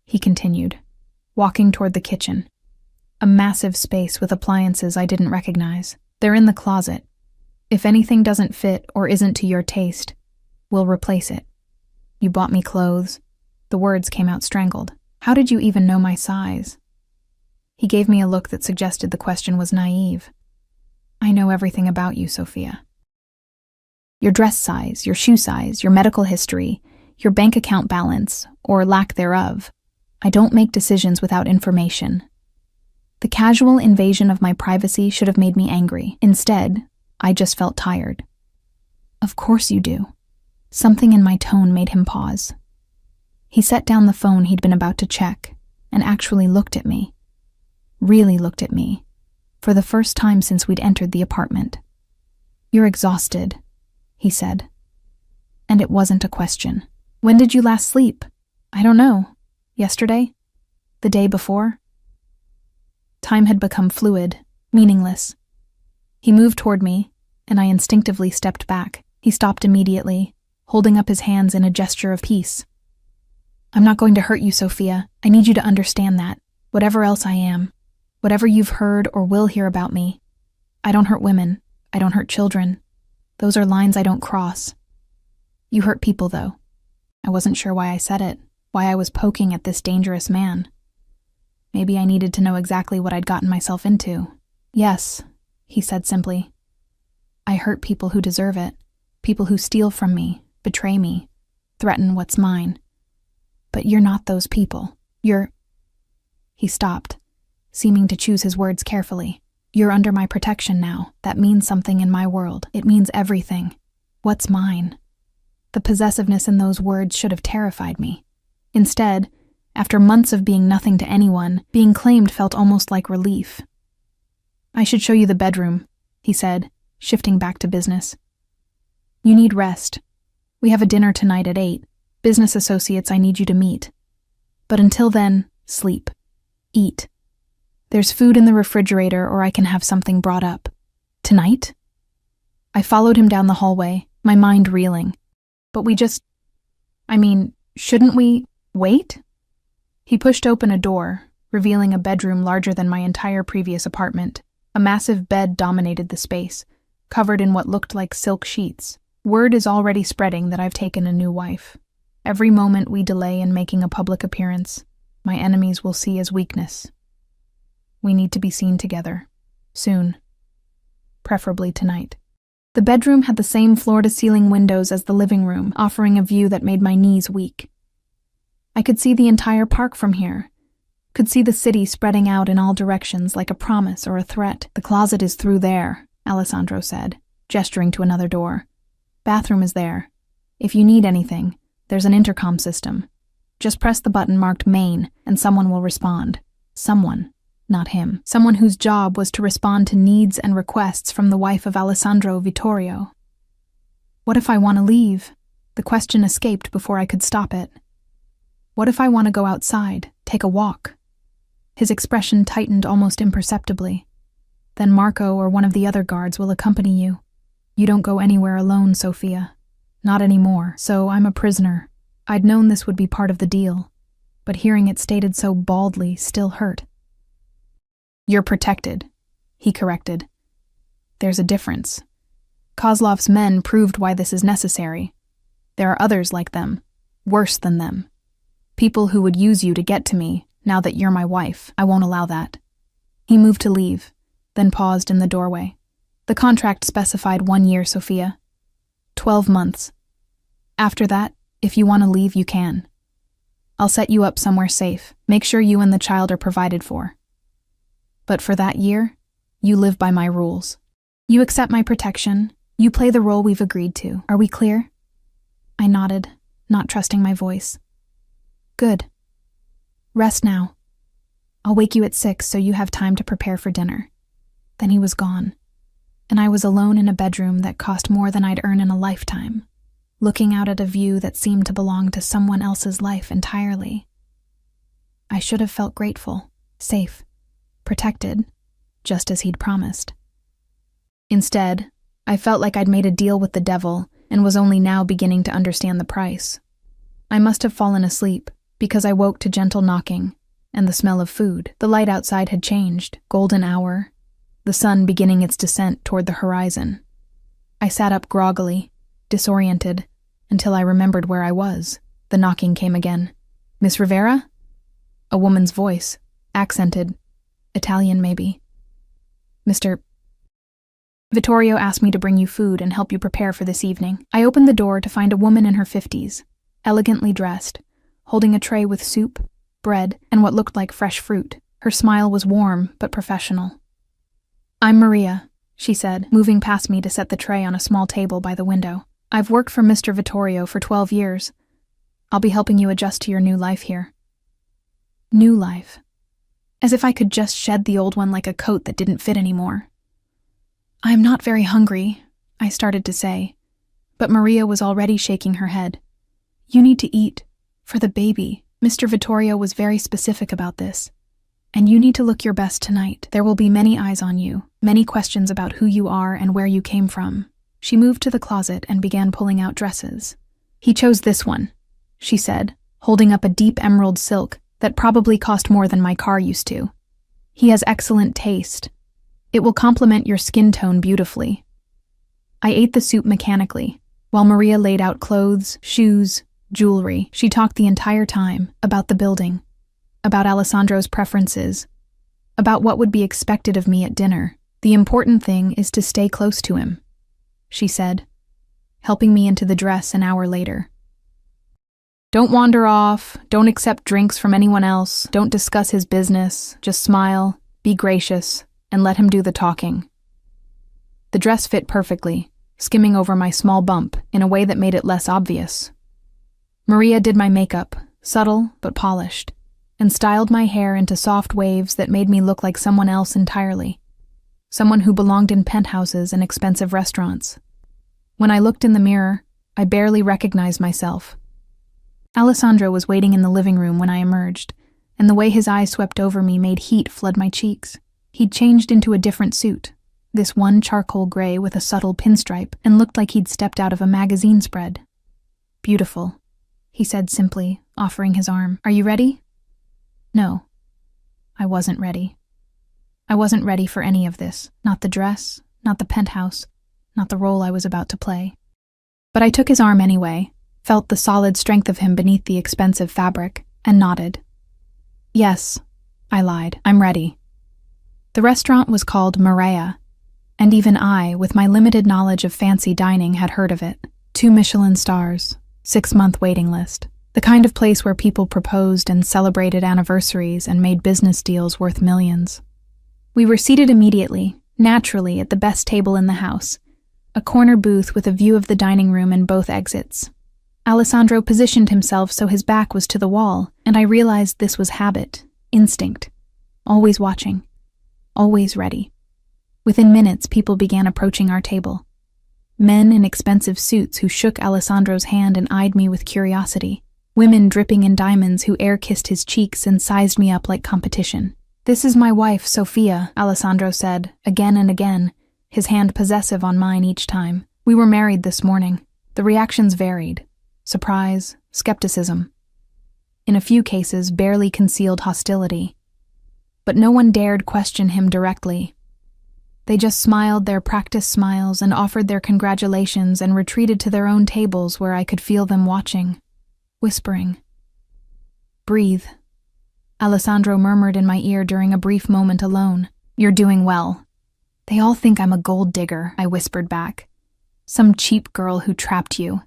he continued, walking toward the kitchen. A massive space with appliances I didn't recognize. "They're in the closet. If anything doesn't fit or isn't to your taste, we'll replace it. You bought me clothes." The words came out strangled. "How did you even know my size?" He gave me a look that suggested the question was naive. "I know everything about you, Sophia. Your dress size, your shoe size, your medical history, your bank account balance, or lack thereof. I don't make decisions without information." The casual invasion of my privacy should have made me angry. Instead, I just felt tired. "Of course you do." Something in my tone made him pause. He set down the phone he'd been about to check and actually looked at me. Really looked at me, for the first time since we'd entered the apartment. "You're exhausted," he said. And it wasn't a question. "When did you last sleep?" "I don't know. Yesterday? The day before?" Time had become fluid, meaningless. He moved toward me, and I instinctively stepped back. He stopped immediately, holding up his hands in a gesture of peace. "I'm not going to hurt you, Sophia. I need you to understand that, whatever else I am, whatever you've heard or will hear about me, I don't hurt women. I don't hurt children. Those are lines I don't cross. You hurt people, though." I wasn't sure why I said it, why I was poking at this dangerous man. Maybe I needed to know exactly what I'd gotten myself into. "Yes," he said simply. "I hurt people who deserve it, people who steal from me, betray me, threaten what's mine. But you're not those people. You're—" He stopped, seeming to choose his words carefully. "You're under my protection now. That means something in my world. It means everything. What's mine?" The possessiveness in those words should have terrified me. Instead, after months of being nothing to anyone, being claimed felt almost like relief. "I should show you the bedroom," he said, shifting back to business. "You need rest. We have a dinner tonight at 8. Business associates I need you to meet. But until then, sleep. Eat. There's food in the refrigerator, or I can have something brought up. Tonight?" I followed him down the hallway, my mind reeling. "But shouldn't we wait?" He pushed open a door, revealing a bedroom larger than my entire previous apartment. A massive bed dominated the space, covered in what looked like silk sheets. Word is already spreading that I've taken a new wife. Every moment we delay in making a public appearance, my enemies will see as weakness. We need to be seen together. Soon. Preferably tonight. The bedroom had the same floor-to-ceiling windows as the living room, offering a view that made my knees weak. I could see the entire park from here. Could see the city spreading out in all directions like a promise or a threat. "The closet is through there," Alessandro said, gesturing to another door. "Bathroom is there. If you need anything, there's an intercom system. Just press the button marked main and someone will respond. Someone, not him. Someone whose job was to respond to needs and requests from the wife of Alessandro Vittorio. What if I want to leave? The question escaped before I could stop it. What if I want to go outside, take a walk? His expression tightened almost imperceptibly. Then Marco or one of the other guards will accompany you. You don't go anywhere alone, Sophia. Not anymore, so I'm a prisoner. I'd known this would be part of the deal, but hearing it stated so baldly still hurt. You're protected, he corrected. There's a difference. Kozlov's men proved why this is necessary. There are others like them, worse than them. People who would use you to get to me, now that you're my wife. I won't allow that. He moved to leave, then paused in the doorway. The contract specified 1 year, Sophia. 12 months. After that, if you want to leave, you can. I'll set you up somewhere safe. Make sure you and the child are provided for. But for that year, you live by my rules. You accept my protection. You play the role we've agreed to. Are we clear? I nodded, not trusting my voice. Good. Rest now. I'll wake you at 6 so you have time to prepare for dinner. Then he was gone, and I was alone in a bedroom that cost more than I'd earn in a lifetime, looking out at a view that seemed to belong to someone else's life entirely. I should have felt grateful, safe, protected, just as he'd promised. Instead, I felt like I'd made a deal with the devil and was only now beginning to understand the price. I must have fallen asleep, because I woke to gentle knocking and the smell of food. The light outside had changed, golden hour, the sun beginning its descent toward the horizon. I sat up groggily, disoriented, until I remembered where I was. The knocking came again. Miss Rivera? A woman's voice, accented, Italian maybe. Mr. Vittorio asked me to bring you food and help you prepare for this evening. I opened the door to find a woman in her 50s, elegantly dressed, holding a tray with soup, bread, and what looked like fresh fruit. Her smile was warm but professional. I'm Maria, she said, moving past me to set the tray on a small table by the window. I've worked for Mr. Vittorio for 12 years. I'll be helping you adjust to your new life here. New life. As if I could just shed the old one like a coat that didn't fit anymore. I'm not very hungry, I started to say, but Maria was already shaking her head. You need to eat. For the baby. Mr. Vittorio was very specific about this. And you need to look your best tonight. There will be many eyes on you, many questions about who you are and where you came from. She moved to the closet and began pulling out dresses. He chose this one, she said, holding up a deep emerald silk that probably cost more than my car used to. He has excellent taste. It will complement your skin tone beautifully. I ate the soup mechanically, while Maria laid out clothes, shoes, jewelry. She talked the entire time about the building, about Alessandro's preferences, about what would be expected of me at dinner. The important thing is to stay close to him, she said, helping me into the dress an hour later. Don't wander off, don't accept drinks from anyone else, don't discuss his business, just smile, be gracious, and let him do the talking. The dress fit perfectly, skimming over my small bump in a way that made it less obvious. Maria did my makeup, subtle but polished, and styled my hair into soft waves that made me look like someone else entirely, someone who belonged in penthouses and expensive restaurants. When I looked in the mirror, I barely recognized myself. Alessandro was waiting in the living room when I emerged, and the way his eyes swept over me made heat flood my cheeks. He'd changed into a different suit, this one charcoal gray with a subtle pinstripe, and looked like he'd stepped out of a magazine spread. Beautiful, he said simply, offering his arm. Are you ready? No, I wasn't ready. I wasn't ready for any of this. Not the dress, not the penthouse, not the role I was about to play. But I took his arm anyway, felt the solid strength of him beneath the expensive fabric, and nodded. Yes, I lied. I'm ready. The restaurant was called Mafia, and even I, with my limited knowledge of fancy dining, had heard of it. 2 Michelin stars, 6-month waiting list. The kind of place where people proposed and celebrated anniversaries and made business deals worth millions. We were seated immediately, naturally, at the best table in the house, a corner booth with a view of the dining room and both exits. Alessandro positioned himself so his back was to the wall, and I realized this was habit, instinct. Always watching. Always ready. Within minutes, people began approaching our table. Men in expensive suits who shook Alessandro's hand and eyed me with curiosity. Women dripping in diamonds who air-kissed his cheeks and sized me up like competition. This is my wife, Sofia, Alessandro said, again and again, his hand possessive on mine each time. We were married this morning. The reactions varied. Surprise, skepticism. In a few cases, barely concealed hostility. But no one dared question him directly. They just smiled their practiced smiles and offered their congratulations and retreated to their own tables where I could feel them watching, whispering. Breathe. Alessandro murmured in my ear during a brief moment alone. You're doing well. They all think I'm a gold digger, I whispered back. Some cheap girl who trapped you.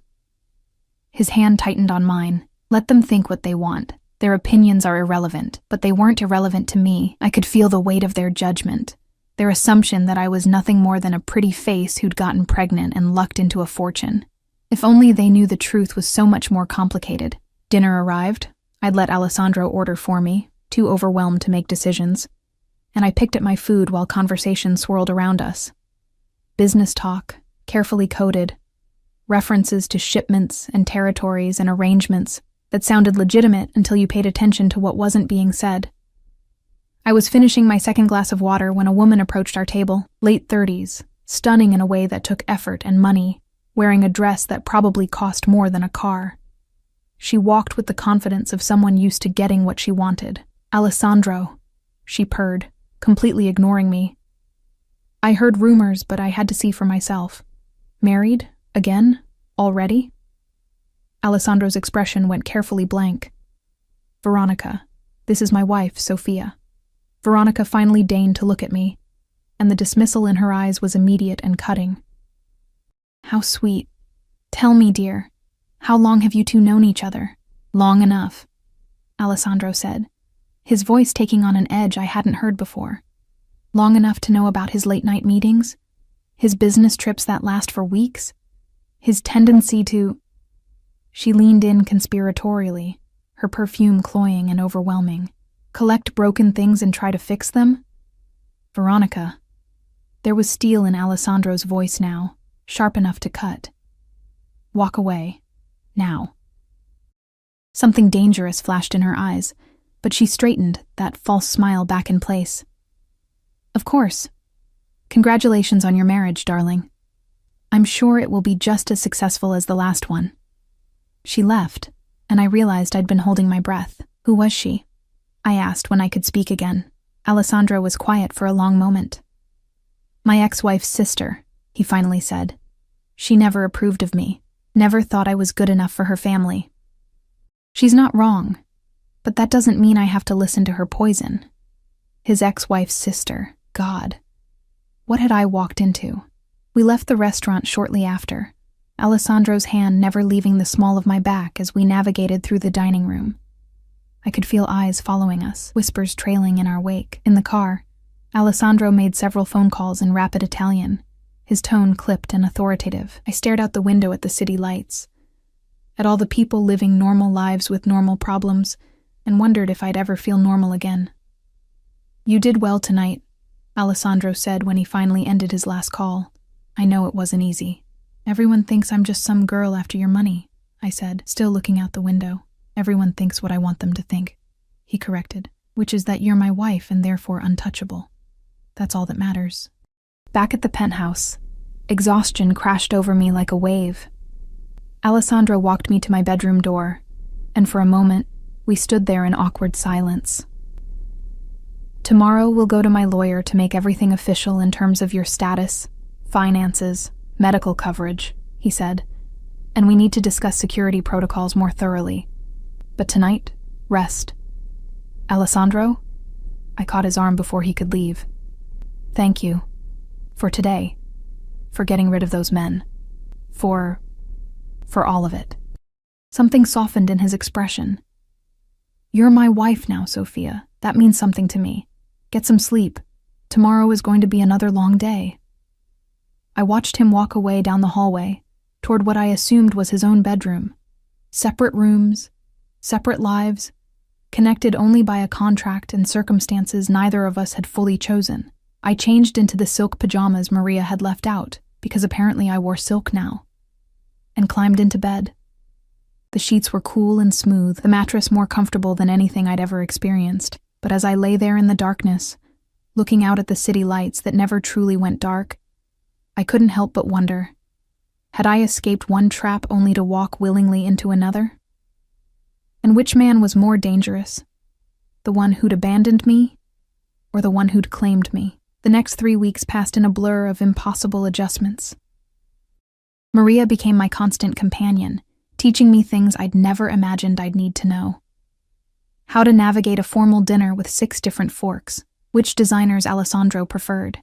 His hand tightened on mine. Let them think what they want. Their opinions are irrelevant, but they weren't irrelevant to me. I could feel the weight of their judgment. Their assumption that I was nothing more than a pretty face who'd gotten pregnant and lucked into a fortune. If only they knew the truth was so much more complicated. Dinner arrived. I'd let Alessandro order for me, too overwhelmed to make decisions. And I picked at my food while conversation swirled around us. Business talk, carefully coded. References to shipments and territories and arrangements that sounded legitimate until you paid attention to what wasn't being said. I was finishing my second glass of water when a woman approached our table, late 30s, stunning in a way that took effort and money, wearing a dress that probably cost more than a car. She walked with the confidence of someone used to getting what she wanted. Alessandro, she purred, completely ignoring me. I heard rumors, but I had to see for myself. Married? Again? Already? Alessandro's expression went carefully blank. Veronica, this is my wife, Sofia. Veronica finally deigned to look at me, and the dismissal in her eyes was immediate and cutting. How sweet. Tell me, dear, how long have you two known each other? Long enough, Alessandro said, his voice taking on an edge I hadn't heard before. Long enough to know about his late-night meetings? His business trips that last for weeks? His tendency to... She leaned in conspiratorially, her perfume cloying and overwhelming. Collect broken things and try to fix them? Veronica. There was steel in Alessandro's voice now, sharp enough to cut. Walk away. Now. Something dangerous flashed in her eyes, but she straightened, that false smile back in place. Of course. Congratulations on your marriage, darling. I'm sure it will be just as successful as the last one. She left, and I realized I'd been holding my breath. Who was she? I asked when I could speak again. Alessandro was quiet for a long moment. My ex-wife's sister, he finally said. She never approved of me, never thought I was good enough for her family. She's not wrong, but that doesn't mean I have to listen to her poison. His ex-wife's sister, God. What had I walked into? We left the restaurant shortly after, Alessandro's hand never leaving the small of my back as we navigated through the dining room. I could feel eyes following us, whispers trailing in our wake. In the car, Alessandro made several phone calls in rapid Italian, his tone clipped and authoritative. I stared out the window at the city lights, at all the people living normal lives with normal problems, and wondered if I'd ever feel normal again. You did well tonight, Alessandro said when he finally ended his last call. I know it wasn't easy. Everyone thinks I'm just some girl after your money, I said, still looking out the window. Everyone thinks what I want them to think, he corrected, which is that you're my wife and therefore untouchable. That's all that matters. Back at the penthouse, exhaustion crashed over me like a wave. Alessandro walked me to my bedroom door, and for a moment, we stood there in awkward silence. Tomorrow we'll go to my lawyer to make everything official in terms of your status, finances, medical coverage, he said, and we need to discuss security protocols more thoroughly. But tonight, rest. Alessandro? I caught his arm before he could leave. Thank you. For today. For getting rid of those men. For all of it. Something softened in his expression. You're my wife now, Sophia. That means something to me. Get some sleep. Tomorrow is going to be another long day. I watched him walk away down the hallway, toward what I assumed was his own bedroom. Separate rooms, separate lives, connected only by a contract and circumstances neither of us had fully chosen. I changed into the silk pajamas Maria had left out, because apparently I wore silk now, and climbed into bed. The sheets were cool and smooth, the mattress more comfortable than anything I'd ever experienced. But as I lay there in the darkness, looking out at the city lights that never truly went dark, I couldn't help but wonder, had I escaped one trap only to walk willingly into another? And which man was more dangerous? The one who'd abandoned me, or the one who'd claimed me? The next 3 weeks passed in a blur of impossible adjustments. Maria became my constant companion, teaching me things I'd never imagined I'd need to know. How to navigate a formal dinner with 6 different forks, which designers Alessandro preferred.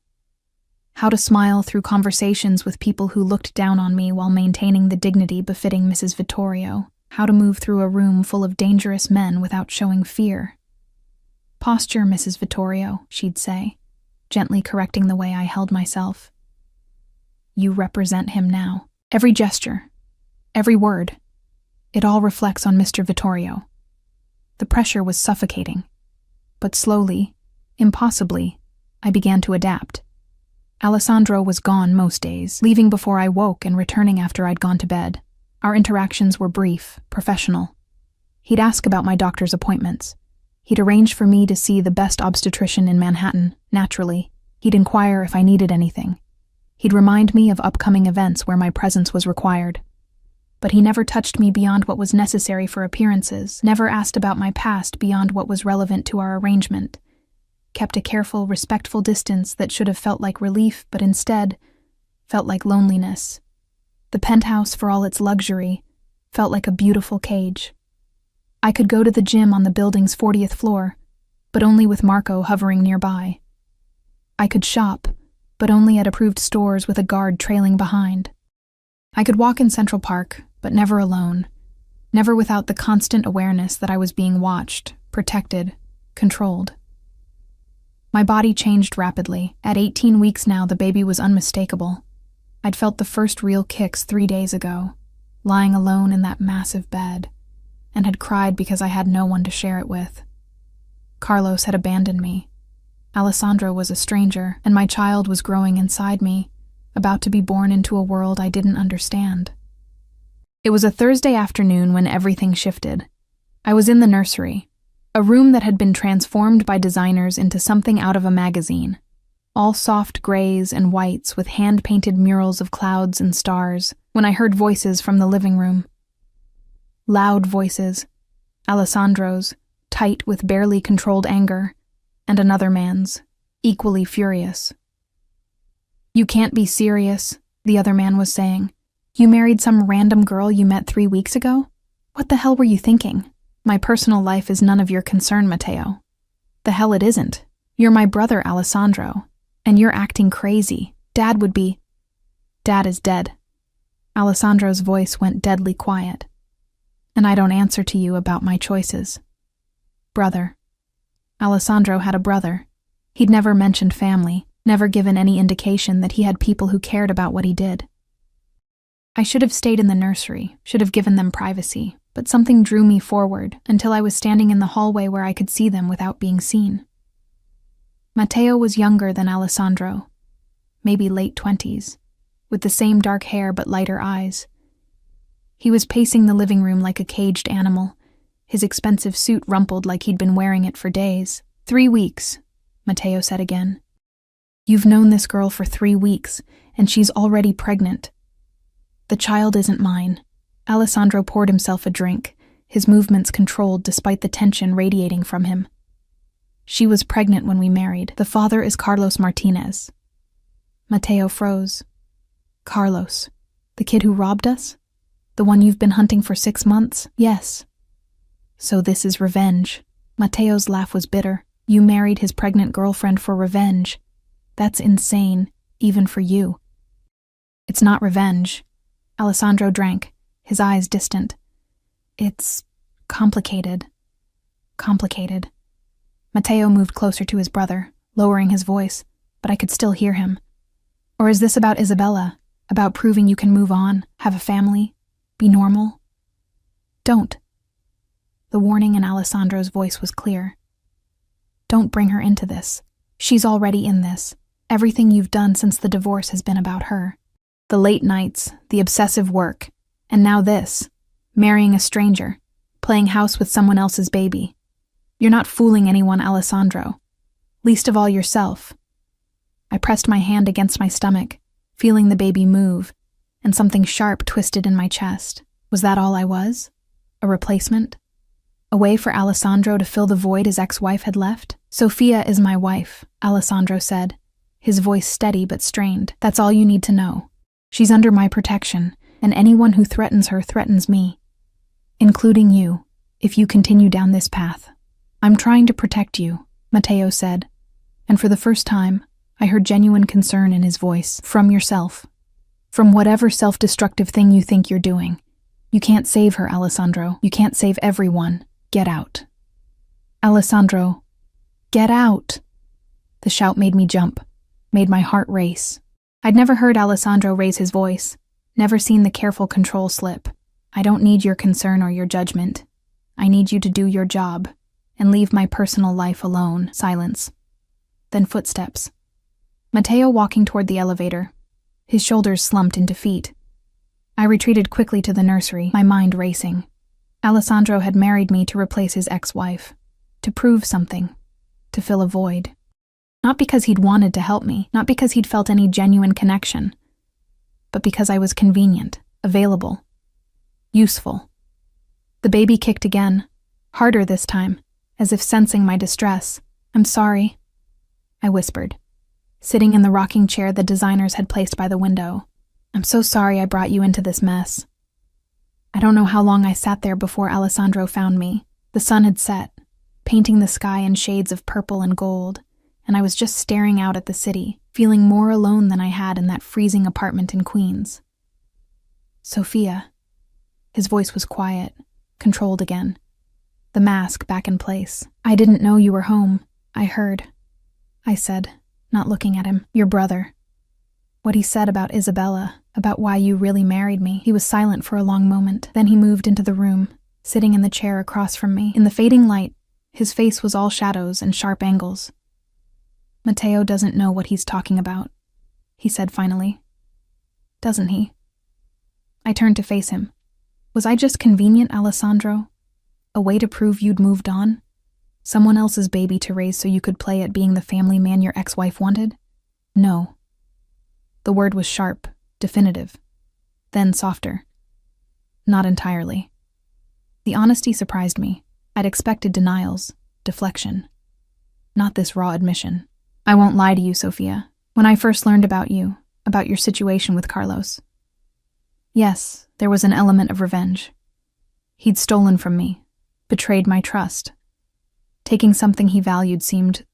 How to smile through conversations with people who looked down on me while maintaining the dignity befitting Mrs. Vittorio. How to move through a room full of dangerous men without showing fear. Posture, Mrs. Vittorio, she'd say, gently correcting the way I held myself. You represent him now. Every gesture, every word, it all reflects on Mr. Vittorio. The pressure was suffocating, but slowly, impossibly, I began to adapt. Alessandro was gone most days, leaving before I woke and returning after I'd gone to bed. Our interactions were brief, professional. He'd ask about my doctor's appointments. He'd arrange for me to see the best obstetrician in Manhattan, naturally. He'd inquire if I needed anything. He'd remind me of upcoming events where my presence was required. But he never touched me beyond what was necessary for appearances, never asked about my past beyond what was relevant to our arrangement, kept a careful, respectful distance that should have felt like relief, but instead felt like loneliness. The penthouse, for all its luxury, felt like a beautiful cage. I could go to the gym on the building's 40th floor, but only with Marco hovering nearby. I could shop, but only at approved stores with a guard trailing behind. I could walk in Central Park, but never alone, never without the constant awareness that I was being watched, protected, controlled. My body changed rapidly. At 18 weeks now, the baby was unmistakable. I'd felt the first real kicks 3 days ago, lying alone in that massive bed, and had cried because I had no one to share it with. Carlos had abandoned me. Alessandro was a stranger, and my child was growing inside me, about to be born into a world I didn't understand. It was a Thursday afternoon when everything shifted. I was in the nursery, a room that had been transformed by designers into something out of a magazine, all soft grays and whites with hand-painted murals of clouds and stars, when I heard voices from the living room. Loud voices, Alessandro's, tight with barely controlled anger, and another man's, equally furious. You can't be serious, the other man was saying. You married some random girl you met 3 weeks ago? What the hell were you thinking? My personal life is none of your concern, Matteo. The hell it isn't. You're my brother, Alessandro, and you're acting crazy. Dad would be... Dad is dead. Alessandro's voice went deadly quiet. And I don't answer to you about my choices. Brother. Alessandro had a brother. He'd never mentioned family, never given any indication that he had people who cared about what he did. I should have stayed in the nursery, should have given them privacy, but something drew me forward until I was standing in the hallway where I could see them without being seen. Matteo was younger than Alessandro, maybe late 20s, with the same dark hair but lighter eyes. He was pacing the living room like a caged animal, his expensive suit rumpled like he'd been wearing it for days. 3 weeks, Matteo said again. You've known this girl for 3 weeks, and she's already pregnant. The child isn't mine. Alessandro poured himself a drink, his movements controlled despite the tension radiating from him. She was pregnant when we married. The father is Carlos Martinez. Mateo froze. Carlos, the kid who robbed us? The one you've been hunting for 6 months? Yes. So this is revenge. Mateo's laugh was bitter. You married his pregnant girlfriend for revenge. That's insane, even for you. It's not revenge. Alessandro drank, his eyes distant. It's complicated. Complicated. Mateo moved closer to his brother, lowering his voice, but I could still hear him. Or is this about Isabella? About proving you can move on, have a family, be normal? Don't. The warning in Alessandro's voice was clear. Don't bring her into this. She's already in this. Everything you've done since the divorce has been about her. The late nights, the obsessive work, and now this, marrying a stranger, playing house with someone else's baby. You're not fooling anyone, Alessandro. Least of all yourself. I pressed my hand against my stomach, feeling the baby move, and something sharp twisted in my chest. Was that all I was? A replacement? A way for Alessandro to fill the void his ex-wife had left? Sofia is my wife, Alessandro said, his voice steady but strained. That's all you need to know. She's under my protection, and anyone who threatens her threatens me. Including you, if you continue down this path. I'm trying to protect you, Mateo said, and for the first time, I heard genuine concern in his voice. From yourself. From whatever self-destructive thing you think you're doing. You can't save her, Alessandro. You can't save everyone. Get out. Alessandro, get out. The shout made me jump, made my heart race. I'd never heard Alessandro raise his voice, never seen the careful control slip. I don't need your concern or your judgment. I need you to do your job and leave my personal life alone. Silence. Then footsteps. Mateo walking toward the elevator. His shoulders slumped into feet. I retreated quickly to the nursery, my mind racing. Alessandro had married me to replace his ex-wife, to prove something, to fill a void. Not because he'd wanted to help me, not because he'd felt any genuine connection, but because I was convenient, available, useful. The baby kicked again, harder this time, as if sensing my distress. I'm sorry, I whispered, sitting in the rocking chair the designers had placed by the window. I'm so sorry I brought you into this mess. I don't know how long I sat there before Alessandro found me. The sun had set, painting the sky in shades of purple and gold, and I was just staring out at the city, feeling more alone than I had in that freezing apartment in Queens. Sofia. His voice was quiet, controlled again. The mask back in place. I didn't know you were home. I heard. I said, not looking at him. Your brother. What he said about Isabella, about why you really married me. He was silent for a long moment. Then he moved into the room, sitting in the chair across from me. In the fading light, his face was all shadows and sharp angles. Mateo doesn't know what he's talking about, he said finally. Doesn't he? I turned to face him. Was I just convenient, Alessandro? A way to prove you'd moved on? Someone else's baby to raise so you could play at being the family man your ex-wife wanted? No. The word was sharp, definitive, then softer. Not entirely. The honesty surprised me. I'd expected denials, deflection. Not this raw admission. I won't lie to you, Sofia. When I first learned about you, about your situation with Carlos, yes, there was an element of revenge. He'd stolen from me, betrayed my trust. Taking something he valued seemed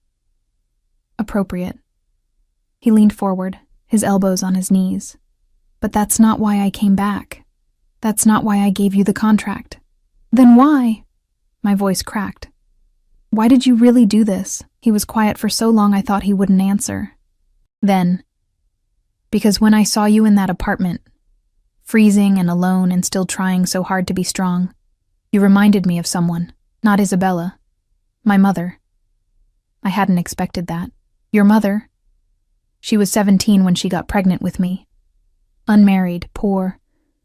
appropriate. He leaned forward, his elbows on his knees. But that's not why I came back. That's not why I gave you the contract. Then why? My voice cracked. Why did you really do this? He was quiet for so long I thought he wouldn't answer. Then, because when I saw you in that apartment, freezing and alone and still trying so hard to be strong, you reminded me of someone, not Isabella, my mother. I hadn't expected that. Your mother? She was 17 when she got pregnant with me. Unmarried, poor,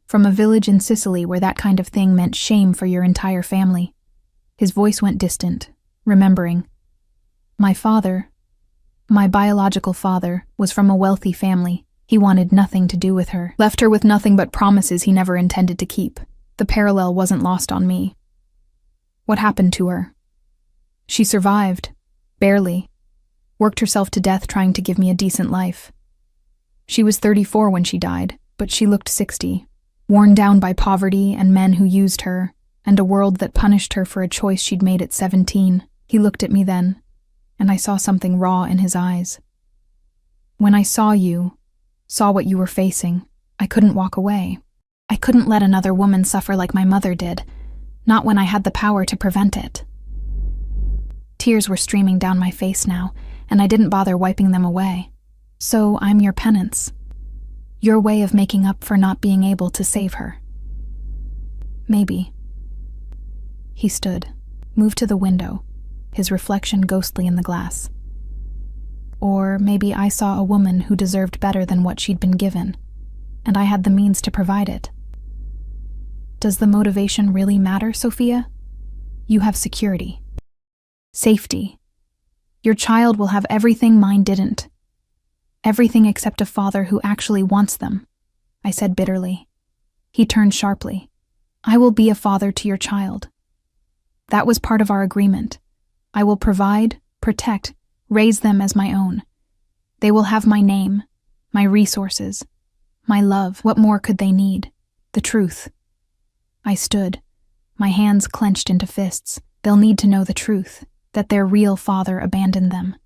from a village in Sicily where that kind of thing meant shame for your entire family. His voice went distant, remembering. My father, my biological father, was from a wealthy family. He wanted nothing to do with her, left her with nothing but promises he never intended to keep. The parallel wasn't lost on me. What happened to her? She survived. Barely. Worked herself to death trying to give me a decent life. She was 34 when she died, but she looked 60, worn down by poverty and men who used her, and a world that punished her for a choice she'd made at 17. He looked at me then, and I saw something raw in his eyes. When I saw what you were facing, I couldn't walk away. I couldn't let another woman suffer like my mother did, not when I had the power to prevent it. Tears were streaming down my face now, and I didn't bother wiping them away. So I'm your penance. Your way of making up for not being able to save her. Maybe. He stood, moved to the window, his reflection ghostly in the glass. Or maybe I saw a woman who deserved better than what she'd been given, and I had the means to provide it. Does the motivation really matter, Sophia? You have security. Safety. Your child will have everything mine didn't. Everything except a father who actually wants them, I said bitterly. He turned sharply. I will be a father to your child. That was part of our agreement. I will provide, protect, raise them as my own. They will have my name, my resources, my love. What more could they need? The truth. I stood, my hands clenched into fists. They'll need to know the truth, that their real father abandoned them,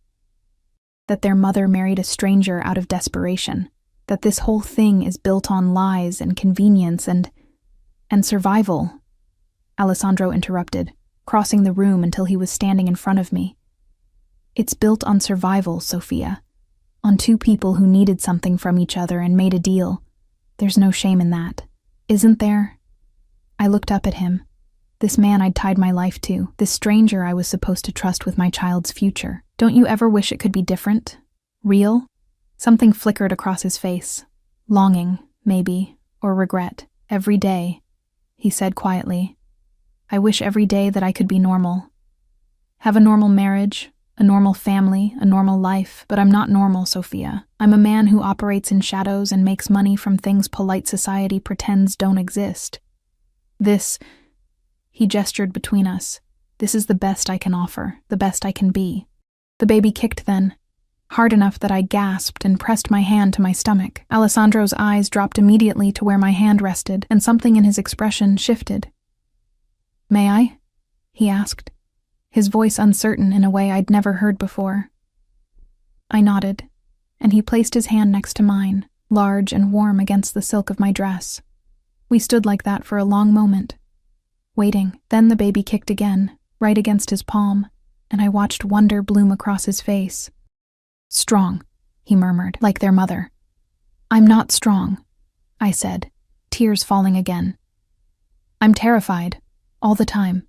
that their mother married a stranger out of desperation, that this whole thing is built on lies and convenience and survival. Alessandro interrupted, crossing the room until he was standing in front of me. It's built on survival, Sophia. On two people who needed something from each other and made a deal. There's no shame in that, isn't there? I looked up at him. This man I'd tied my life to, this stranger I was supposed to trust with my child's future. Don't you ever wish it could be different? Real? Something flickered across his face. Longing, maybe, or regret. Every day, he said quietly. I wish every day that I could be normal. Have a normal marriage, a normal family, a normal life, but I'm not normal, Sophia. I'm a man who operates in shadows and makes money from things polite society pretends don't exist. This, he gestured between us, this is the best I can offer, the best I can be. The baby kicked then, hard enough that I gasped and pressed my hand to my stomach. Alessandro's eyes dropped immediately to where my hand rested, and something in his expression shifted. May I? He asked, his voice uncertain in a way I'd never heard before. I nodded, and he placed his hand next to mine, large and warm against the silk of my dress. We stood like that for a long moment, waiting. Then the baby kicked again, right against his palm, and I watched wonder bloom across his face. Strong, he murmured, like their mother. I'm not strong, I said, tears falling again. I'm terrified, all the time.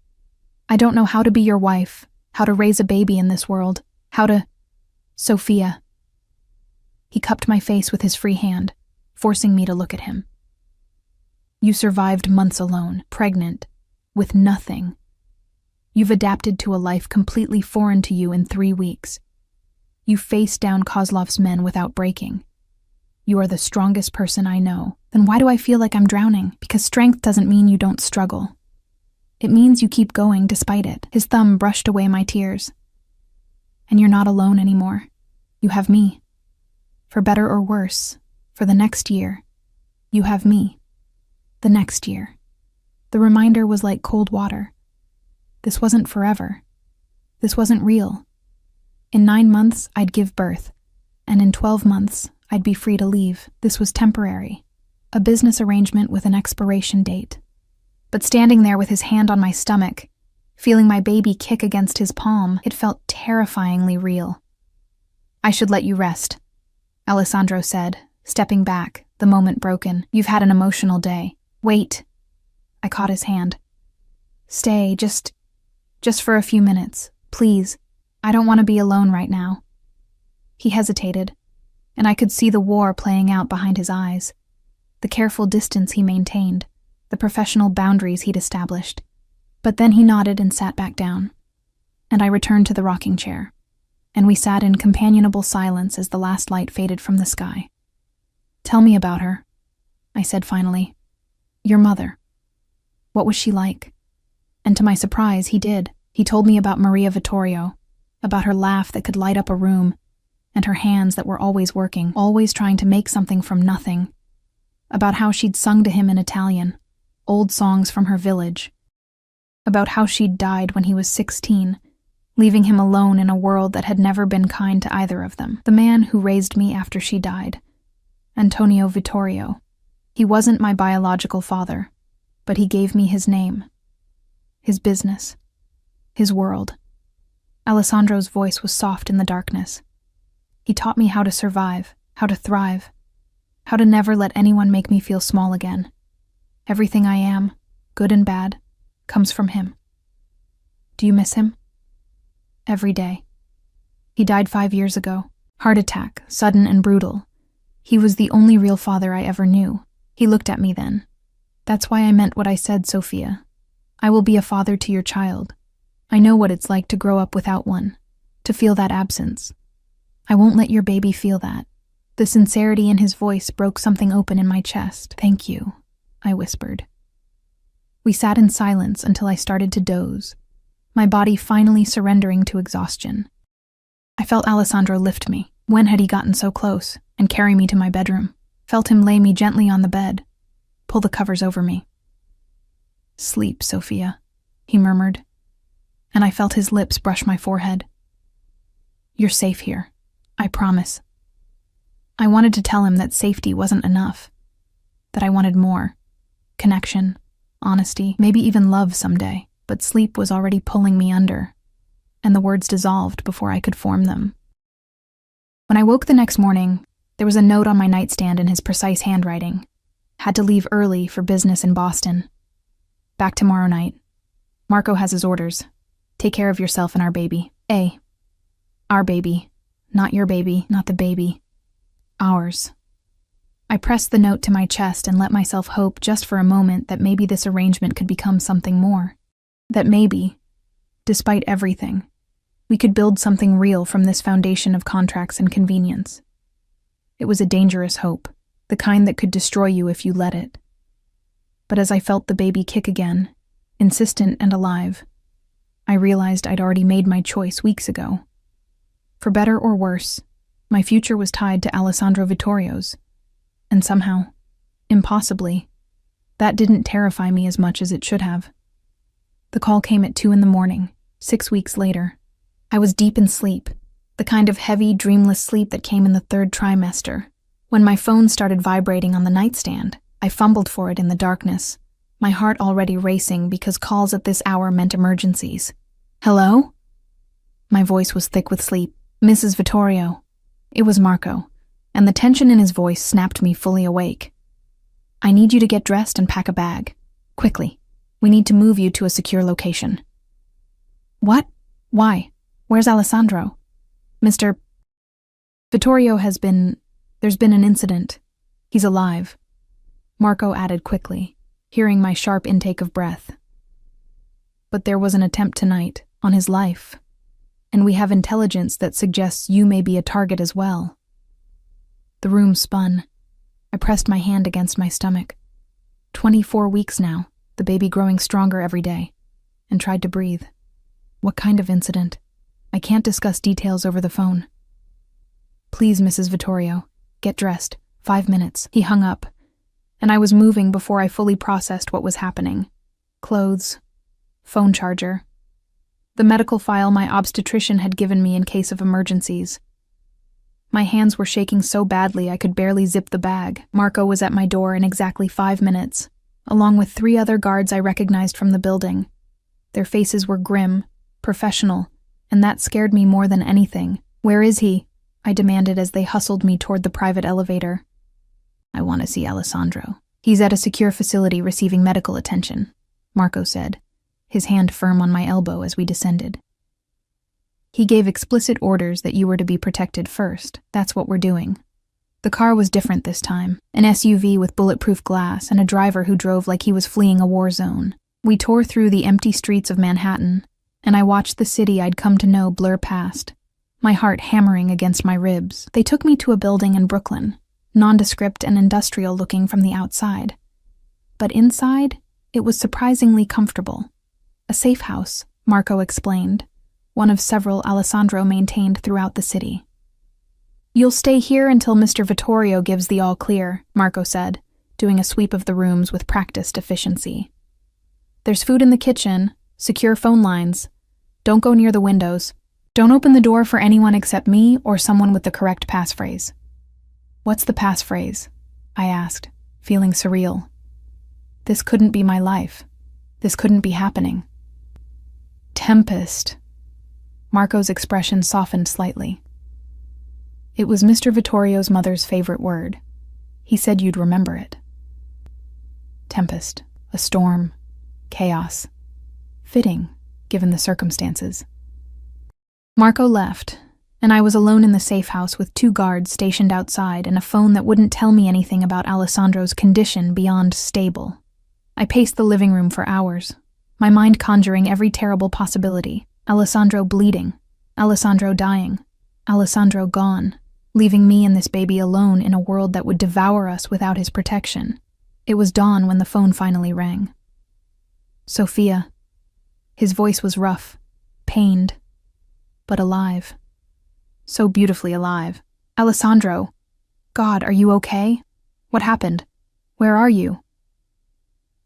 I don't know how to be your wife, how to raise a baby in this world, how to... Sophia. He cupped my face with his free hand, forcing me to look at him. You survived months alone, pregnant, with nothing. You've adapted to a life completely foreign to you in 3 weeks. You faced down Kozlov's men without breaking. You are the strongest person I know. Then why do I feel like I'm drowning? Because strength doesn't mean you don't struggle. It means you keep going despite it. His thumb brushed away my tears. And you're not alone anymore. You have me. For better or worse, for the next year, you have me. The next year. The reminder was like cold water. This wasn't forever. This wasn't real. In 9 months, I'd give birth, and in 12 months, I'd be free to leave. This was temporary. A business arrangement with an expiration date. But standing there with his hand on my stomach, feeling my baby kick against his palm, it felt terrifyingly real. I should let you rest, Alessandro said, stepping back, the moment broken. You've had an emotional day. Wait. I caught his hand. Stay, just for a few minutes, please. I don't want to be alone right now. He hesitated, and I could see the war playing out behind his eyes, the careful distance he maintained, the professional boundaries he'd established. But then he nodded and sat back down, and I returned to the rocking chair, and we sat in companionable silence as the last light faded from the sky. Tell me about her, I said finally. Your mother. What was she like? And to my surprise, he did. He told me about Maria Vittorio, about her laugh that could light up a room, and her hands that were always working, always trying to make something from nothing, about how she'd sung to him in Italian, old songs from her village, about how she'd died when he was 16, leaving him alone in a world that had never been kind to either of them. The man who raised me after she died, Antonio Vittorio. He wasn't my biological father, but he gave me his name, his business, his world. Alessandro's voice was soft in the darkness. He taught me how to survive, how to thrive, how to never let anyone make me feel small again. Everything I am, good and bad, comes from him. Do you miss him? Every day. He died 5 years ago. Heart attack, sudden and brutal. He was the only real father I ever knew. He looked at me then. That's why I meant what I said, Sophia. I will be a father to your child. I know what it's like to grow up without one, to feel that absence. I won't let your baby feel that. The sincerity in his voice broke something open in my chest. Thank you, I whispered. We sat in silence until I started to doze, my body finally surrendering to exhaustion. I felt Alessandro lift me. When had he gotten so close? And carry me to my bedroom. Felt him lay me gently on the bed, pull the covers over me. Sleep, Sophia, he murmured, and I felt his lips brush my forehead. You're safe here, I promise. I wanted to tell him that safety wasn't enough, that I wanted more. Connection, honesty, maybe even love someday, but sleep was already pulling me under, and the words dissolved before I could form them. When I woke the next morning, there was a note on my nightstand in his precise handwriting. Had to leave early for business in Boston. Back tomorrow night. Marco has his orders. Take care of yourself and our baby. Our baby. Not your baby, not the baby. Ours. I pressed the note to my chest and let myself hope just for a moment that maybe this arrangement could become something more. That maybe, despite everything, we could build something real from this foundation of contracts and convenience. It was a dangerous hope, the kind that could destroy you if you let it. But as I felt the baby kick again, insistent and alive, I realized I'd already made my choice weeks ago. For better or worse, my future was tied to Alessandro Vittorio's, and somehow, impossibly, that didn't terrify me as much as it should have. The call came at 2 a.m, 6 weeks later. I was deep in sleep, the kind of heavy, dreamless sleep that came in the 3rd trimester. When my phone started vibrating on the nightstand, I fumbled for it in the darkness, my heart already racing because calls at this hour meant emergencies. Hello? My voice was thick with sleep. Mrs. Vittorio. It was Marco, and the tension in his voice snapped me fully awake. I need you to get dressed and pack a bag. Quickly. We need to move you to a secure location. What? Why? Where's Alessandro? Mr. Vittorio there's been an incident. He's alive. Marco added quickly, hearing my sharp intake of breath. But there was an attempt tonight, on his life, and we have intelligence that suggests you may be a target as well. The room spun. I pressed my hand against my stomach. 24 weeks now, the baby growing stronger every day, and tried to breathe. What kind of incident? I can't discuss details over the phone. Please, Mrs. Vittorio, get dressed. 5 minutes. He hung up, and I was moving before I fully processed what was happening. Clothes, phone charger, the medical file my obstetrician had given me in case of emergencies. My hands were shaking so badly I could barely zip the bag. Marco was at my door in exactly 5 minutes, along with 3 other guards I recognized from the building. Their faces were grim, professional, and that scared me more than anything. Where is he? I demanded as they hustled me toward the private elevator. I want to see Alessandro. He's at a secure facility receiving medical attention, Marco said, his hand firm on my elbow as we descended. He gave explicit orders that you were to be protected first. That's what we're doing. The car was different this time, an SUV with bulletproof glass and a driver who drove like he was fleeing a war zone. We tore through the empty streets of Manhattan, and I watched the city I'd come to know blur past, my heart hammering against my ribs. They took me to a building in Brooklyn, nondescript and industrial looking from the outside. But inside, it was surprisingly comfortable. A safe house, Marco explained, one of several Alessandro maintained throughout the city. "You'll stay here until Mr. Vittorio gives the all clear," Marco said, doing a sweep of the rooms with practiced efficiency. "There's food in the kitchen, secure phone lines. Don't go near the windows. Don't open the door for anyone except me or someone with the correct passphrase." "What's the passphrase?" I asked, feeling surreal. This couldn't be my life. This couldn't be happening. "Tempest." Marco's expression softened slightly. "It was Mr. Vittorio's mother's favorite word. He said you'd remember it." Tempest, a storm, chaos. Fitting, given the circumstances. Marco left, and I was alone in the safe house with 2 guards stationed outside and a phone that wouldn't tell me anything about Alessandro's condition beyond stable. I paced the living room for hours, my mind conjuring every terrible possibility. Alessandro bleeding, Alessandro dying, Alessandro gone, leaving me and this baby alone in a world that would devour us without his protection. It was dawn when the phone finally rang. "Sophia." His voice was rough, pained, but alive. So beautifully alive. "Alessandro. God, are you okay? What happened? Where are you?"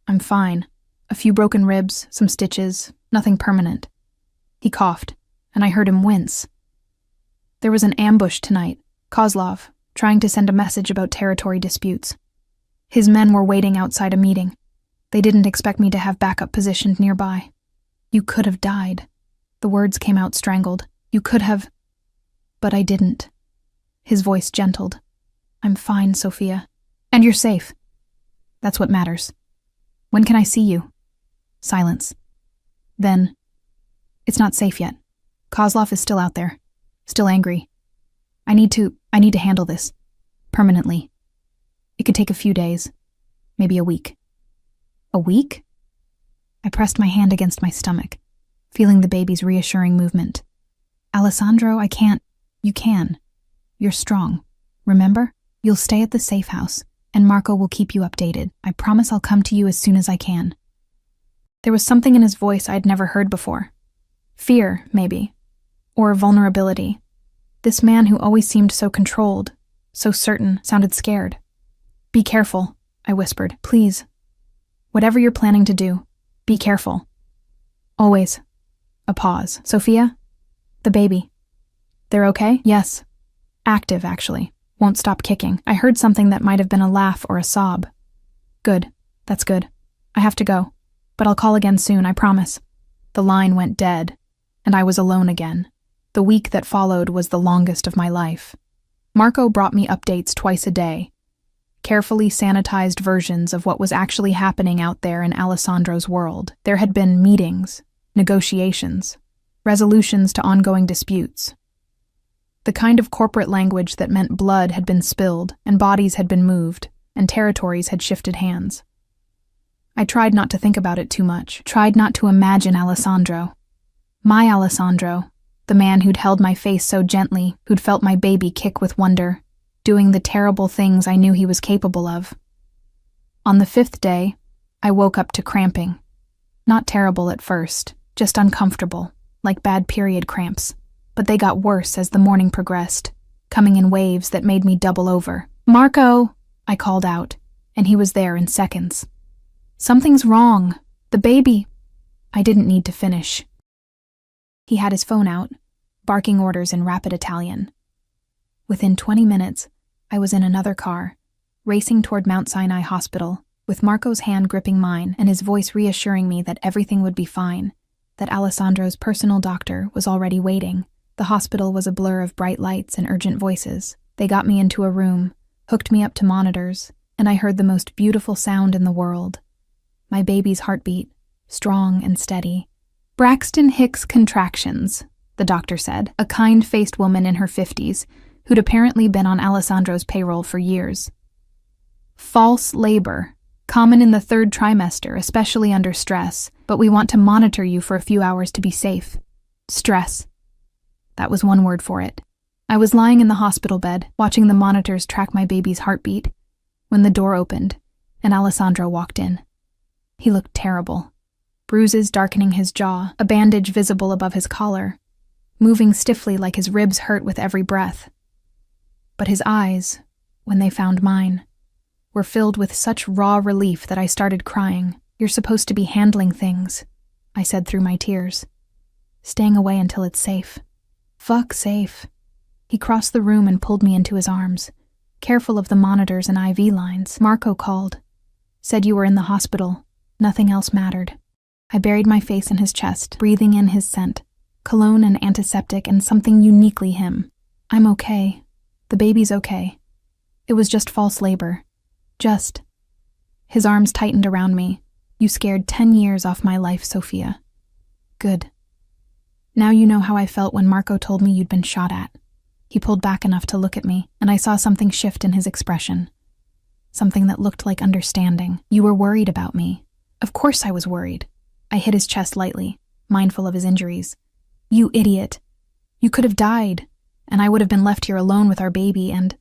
"I'm fine. A few broken ribs, some stitches, nothing permanent." He coughed, and I heard him wince. "There was an ambush tonight, Kozlov, trying to send a message about territory disputes. His men were waiting outside a meeting. They didn't expect me to have backup positioned nearby. You could have died." The words came out strangled. "You could have..." But I didn't. His voice gentled. "I'm fine, Sophia. And you're safe. That's what matters. When can I see you?" Silence. Then, "It's not safe yet. Kozlov is still out there. Still angry. I need to handle this. Permanently. It could take a few days. Maybe a week." "A week?" I pressed my hand against my stomach, feeling the baby's reassuring movement. "Alessandro, I can't." "You can. You're strong. Remember? You'll stay at the safe house, and Marco will keep you updated. I promise I'll come to you as soon as I can." There was something in his voice I'd never heard before. Fear, maybe. Or vulnerability. This man who always seemed so controlled, so certain, sounded scared. "Be careful," I whispered. "Please. Whatever you're planning to do, be careful. Always." A pause. "Sophia? The baby. They're okay?" "Yes. Active, actually. Won't stop kicking." I heard something that might have been a laugh or a sob. "Good. That's good. I have to go. But I'll call again soon, I promise." The line went dead, and I was alone again. The week that followed was the longest of my life. Marco brought me updates twice a day. Carefully sanitized versions of what was actually happening out there in Alessandro's world. There had been meetings, negotiations, resolutions to ongoing disputes. The kind of corporate language that meant blood had been spilled, and bodies had been moved, and territories had shifted hands. I tried not to think about it too much, tried not to imagine Alessandro. My Alessandro, the man who'd held my face so gently, who'd felt my baby kick with wonder, doing the terrible things I knew he was capable of. On the 5th day, I woke up to cramping. Not terrible at first, just uncomfortable, like bad period cramps. But they got worse as the morning progressed, coming in waves that made me double over. "Marco!" I called out, and he was there in seconds. "Something's wrong. The baby..." I didn't need to finish. He had his phone out, barking orders in rapid Italian. Within 20 minutes, I was in another car, racing toward Mount Sinai Hospital, with Marco's hand gripping mine and his voice reassuring me that everything would be fine, that Alessandro's personal doctor was already waiting. The hospital was a blur of bright lights and urgent voices. They got me into a room, hooked me up to monitors, and I heard the most beautiful sound in the world. My baby's heartbeat, strong and steady. "Braxton Hicks contractions," the doctor said, a kind-faced woman in her 50s, who'd apparently been on Alessandro's payroll for years. "False labor, common in the 3rd trimester, especially under stress, but we want to monitor you for a few hours to be safe." Stress. That was one word for it. I was lying in the hospital bed, watching the monitors track my baby's heartbeat, when the door opened, and Alessandro walked in. He looked terrible. Bruises darkening his jaw, a bandage visible above his collar, moving stiffly like his ribs hurt with every breath. But his eyes, when they found mine, were filled with such raw relief that I started crying. "You're supposed to be handling things," I said through my tears. "Staying away until it's safe." "Fuck safe." He crossed the room and pulled me into his arms, careful of the monitors and IV lines. "Marco called. Said you were in the hospital. Nothing else mattered." I buried my face in his chest, breathing in his scent, cologne and antiseptic and something uniquely him. "I'm okay. The baby's okay. It was just false labor. Just." His arms tightened around me. "You scared 10 years off my life, Sophia." "Good. Now you know how I felt when Marco told me you'd been shot at." He pulled back enough to look at me, and I saw something shift in his expression. Something that looked like understanding. "You were worried about me." "Of course I was worried." I hit his chest lightly, mindful of his injuries. "You idiot. You could have died, and I would have been left here alone with our baby and—"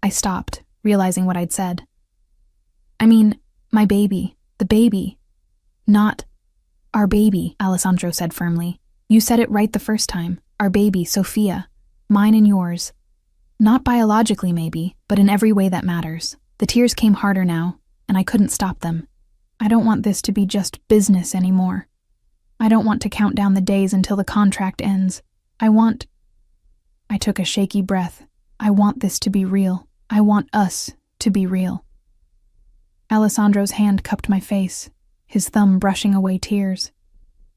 I stopped, realizing what I'd said. "I mean, my baby. The baby. Not our baby," Alessandro said firmly. "You said it right the first time. Our baby, Sophia. Mine and yours. Not biologically, maybe, but in every way that matters." The tears came harder now, and I couldn't stop them. "I don't want this to be just business anymore. I don't want to count down the days until the contract ends. I took a shaky breath. "I want this to be real. I want us to be real." Alessandro's hand cupped my face, his thumb brushing away tears.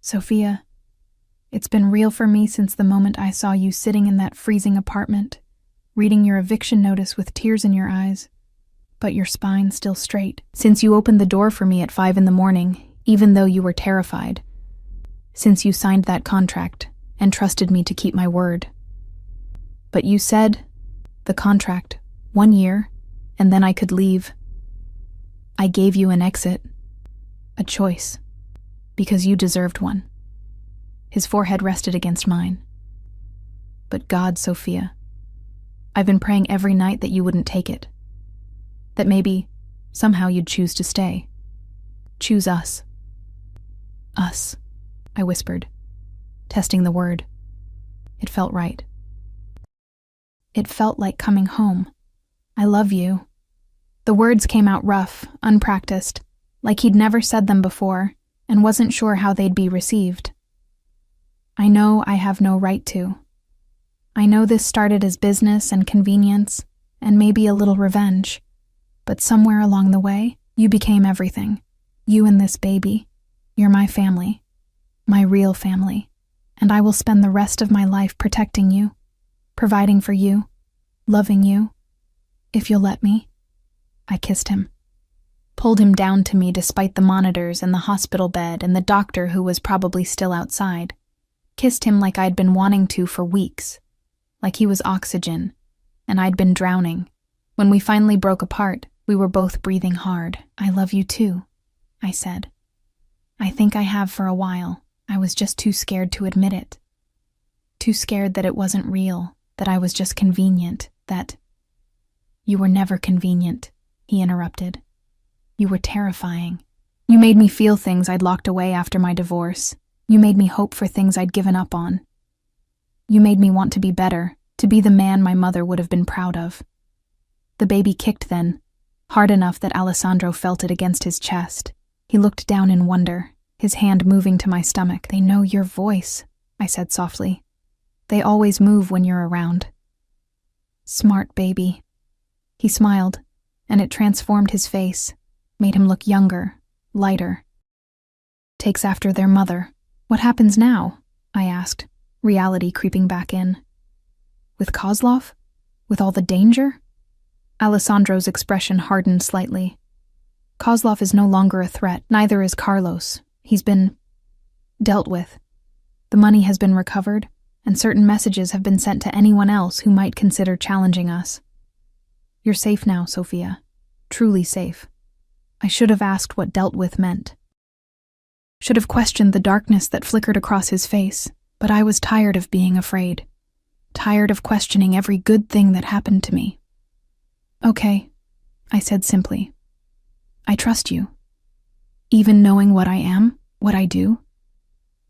"Sophia, it's been real for me since the moment I saw you sitting in that freezing apartment, reading your eviction notice with tears in your eyes, but your spine still straight. Since you opened the door for me at 5 a.m, even though you were terrified. Since you signed that contract and trusted me to keep my word. But you said, the contract, 1 year, and then I could leave. I gave you an exit, a choice, because you deserved one." His forehead rested against mine. "But God, Sophia, I've been praying every night that you wouldn't take it. That maybe, somehow you'd choose to stay. Choose us." "Us," I whispered, testing the word. It felt right. It felt like coming home. "I love you." The words came out rough, unpracticed, like he'd never said them before and wasn't sure how they'd be received. "I know I have no right to. I know this started as business and convenience and maybe a little revenge, but somewhere along the way, you became everything. You and this baby. You're my family, my real family, and I will spend the rest of my life protecting you, providing for you, loving you, if you'll let me." I kissed him, pulled him down to me despite the monitors and the hospital bed and the doctor who was probably still outside. Kissed him like I'd been wanting to for weeks, like he was oxygen, and I'd been drowning. When we finally broke apart, we were both breathing hard. "I love you too," I said. "I think I have for a while. I was just too scared to admit it. Too scared that it wasn't real, that I was just convenient, that—" "You were never convenient," he interrupted. "You were terrifying. You made me feel things I'd locked away after my divorce. You made me hope for things I'd given up on. You made me want to be better, to be the man my mother would have been proud of." The baby kicked then, hard enough that Alessandro felt it against his chest. He looked down in wonder, his hand moving to my stomach. "They know your voice," I said softly. "They always move when you're around." "Smart baby." He smiled, and it transformed his face, made him look younger, lighter. "Takes after their mother. What happens now?" I asked, reality creeping back in. "With Kozlov? With all the danger?" Alessandro's expression hardened slightly. "Kozlov is no longer a threat, neither is Carlos. He's been dealt with. The money has been recovered, and certain messages have been sent to anyone else who might consider challenging us. You're safe now, Sophia. Truly safe." I should have asked what dealt with meant. Should have questioned the darkness that flickered across his face, but I was tired of being afraid. Tired of questioning every good thing that happened to me. "Okay," I said simply. "I trust you. Even knowing what I am, what I do.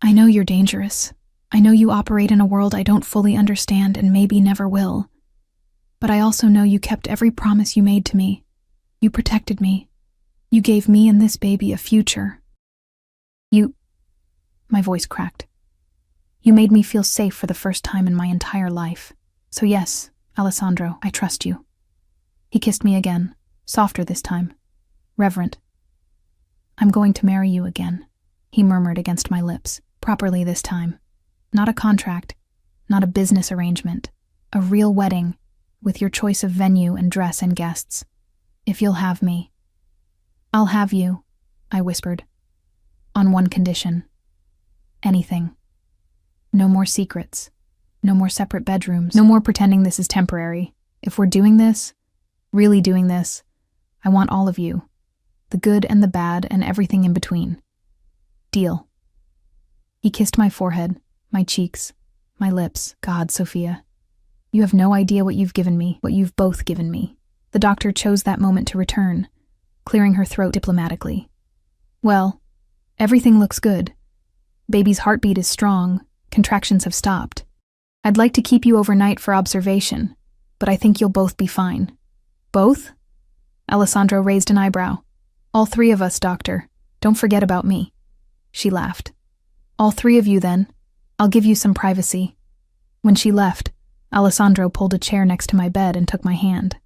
I know you're dangerous. I know you operate in a world I don't fully understand and maybe never will. But I also know you kept every promise you made to me. You protected me. You gave me and this baby a future. My voice cracked. You made me feel safe for the first time in my entire life. So yes, Alessandro, I trust you. He kissed me again, softer this time, reverent. I'm going to marry you again, he murmured against my lips, properly this time. Not a contract, not a business arrangement, a real wedding, with your choice of venue and dress and guests. If you'll have me. I'll have you, I whispered. On one condition. Anything. No more secrets. No more separate bedrooms. No more pretending this is temporary. If we're doing this, really doing this, I want all of you. The good and the bad and everything in between. Deal. He kissed my forehead, my cheeks, my lips. God, Sophia. You have no idea what you've given me, what you've both given me. The doctor chose that moment to return, clearing her throat diplomatically. Well, everything looks good. Baby's heartbeat is strong. Contractions have stopped. I'd like to keep you overnight for observation, but I think you'll both be fine. Both? Alessandro raised an eyebrow. All three of us, doctor. Don't forget about me. She laughed. All three of you, then. I'll give you some privacy. When she left, Alessandro pulled a chair next to my bed and took my hand.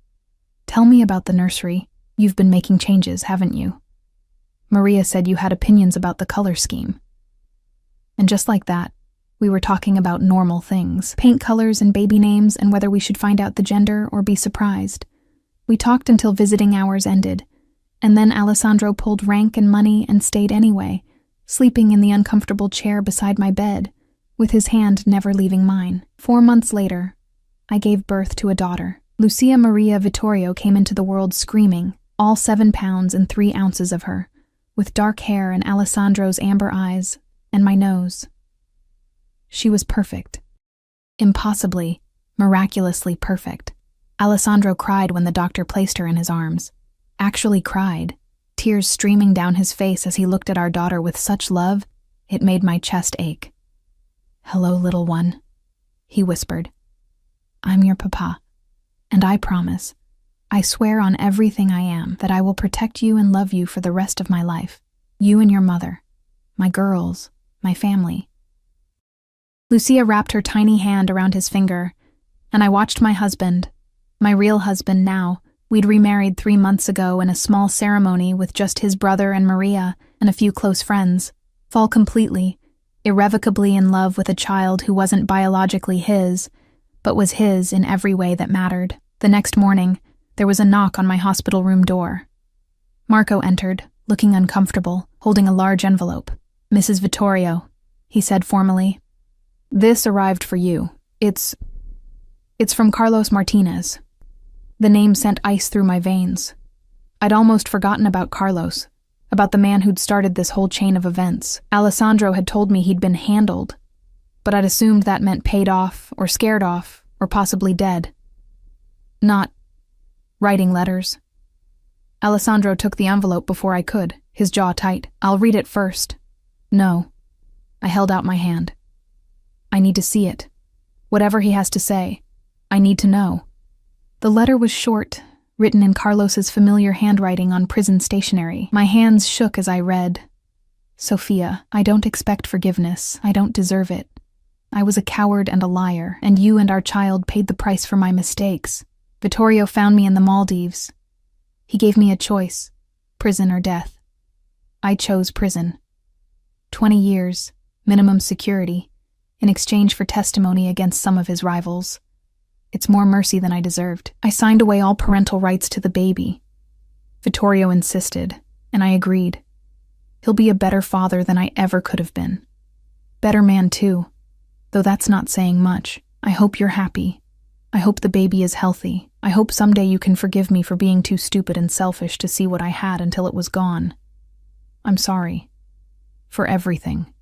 Tell me about the nursery. You've been making changes, haven't you? Maria said you had opinions about the color scheme. And just like that, we were talking about normal things, paint colors and baby names and whether we should find out the gender or be surprised. We talked until visiting hours ended, and then Alessandro pulled rank and money and stayed anyway, sleeping in the uncomfortable chair beside my bed, with his hand never leaving mine. 4 months later, I gave birth to a daughter. Lucia Maria Vittorio came into the world screaming, all 7 pounds and 3 ounces of her, with dark hair and Alessandro's amber eyes, and my nose. She was perfect. Impossibly, miraculously perfect. Alessandro cried when the doctor placed her in his arms. Actually cried, tears streaming down his face as he looked at our daughter with such love, it made my chest ache. "Hello, little one," he whispered. "I'm your papa, and I promise, I swear on everything I am, that I will protect you and love you for the rest of my life. You and your mother, my girls, my family." Lucia wrapped her tiny hand around his finger, and I watched my husband, my real husband now, we'd remarried 3 months ago in a small ceremony with just his brother and Maria and a few close friends, fall completely, irrevocably in love with a child who wasn't biologically his, but was his in every way that mattered. The next morning, there was a knock on my hospital room door. Marco entered, looking uncomfortable, holding a large envelope. "Mrs. Vittorio," he said formally. "This arrived for you. It's from Carlos Martinez." The name sent ice through my veins. I'd almost forgotten about Carlos, about the man who'd started this whole chain of events. Alessandro had told me he'd been handled, but I'd assumed that meant paid off, or scared off, or possibly dead. Not writing letters. Alessandro took the envelope before I could, his jaw tight. "I'll read it first." "No." I held out my hand. "I need to see it. Whatever he has to say, I need to know." The letter was short, written in Carlos's familiar handwriting on prison stationery. My hands shook as I read. "Sophia, I don't expect forgiveness. I don't deserve it. I was a coward and a liar, and you and our child paid the price for my mistakes. Vittorio found me in the Maldives. He gave me a choice, prison or death. I chose prison. 20 years, minimum security, in exchange for testimony against some of his rivals. It's more mercy than I deserved. I signed away all parental rights to the baby. Vittorio insisted, and I agreed. He'll be a better father than I ever could have been. Better man too, though that's not saying much. I hope you're happy. I hope the baby is healthy. I hope someday you can forgive me for being too stupid and selfish to see what I had until it was gone. I'm sorry. For everything.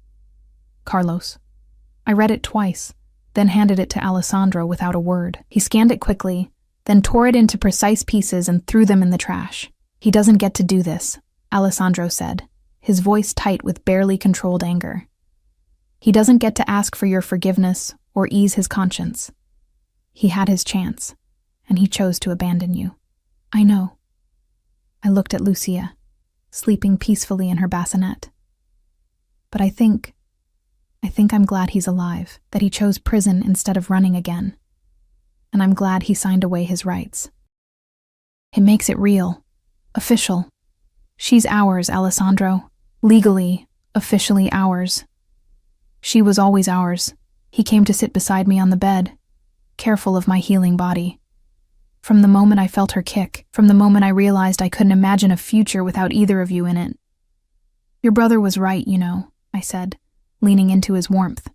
Carlos." I read it twice, then handed it to Alessandro without a word. He scanned it quickly, then tore it into precise pieces and threw them in the trash. "He doesn't get to do this," Alessandro said, his voice tight with barely controlled anger. He doesn't get to ask for your forgiveness or ease his conscience. He had his chance, and he chose to abandon you. I know. I looked at Lucia, sleeping peacefully in her bassinet. But I think I'm glad he's alive, that he chose prison instead of running again. And I'm glad he signed away his rights. It makes it real, official. She's ours, Alessandro. Legally, officially ours. She was always ours. He came to sit beside me on the bed, careful of my healing body. From the moment I felt her kick, from the moment I realized I couldn't imagine a future without either of you in it. Your brother was right, you know, I said, leaning into his warmth.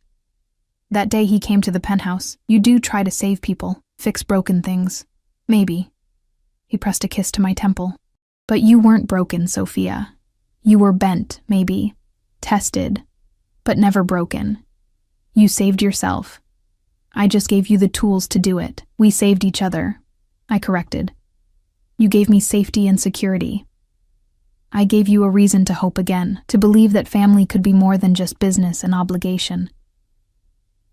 That day he came to the penthouse. You do try to save people, fix broken things. Maybe. He pressed a kiss to my temple. But you weren't broken, Sophia. You were bent, maybe. Tested. But never broken. You saved yourself. I just gave you the tools to do it. We saved each other. I corrected. You gave me safety and security. I gave you a reason to hope again, to believe that family could be more than just business and obligation.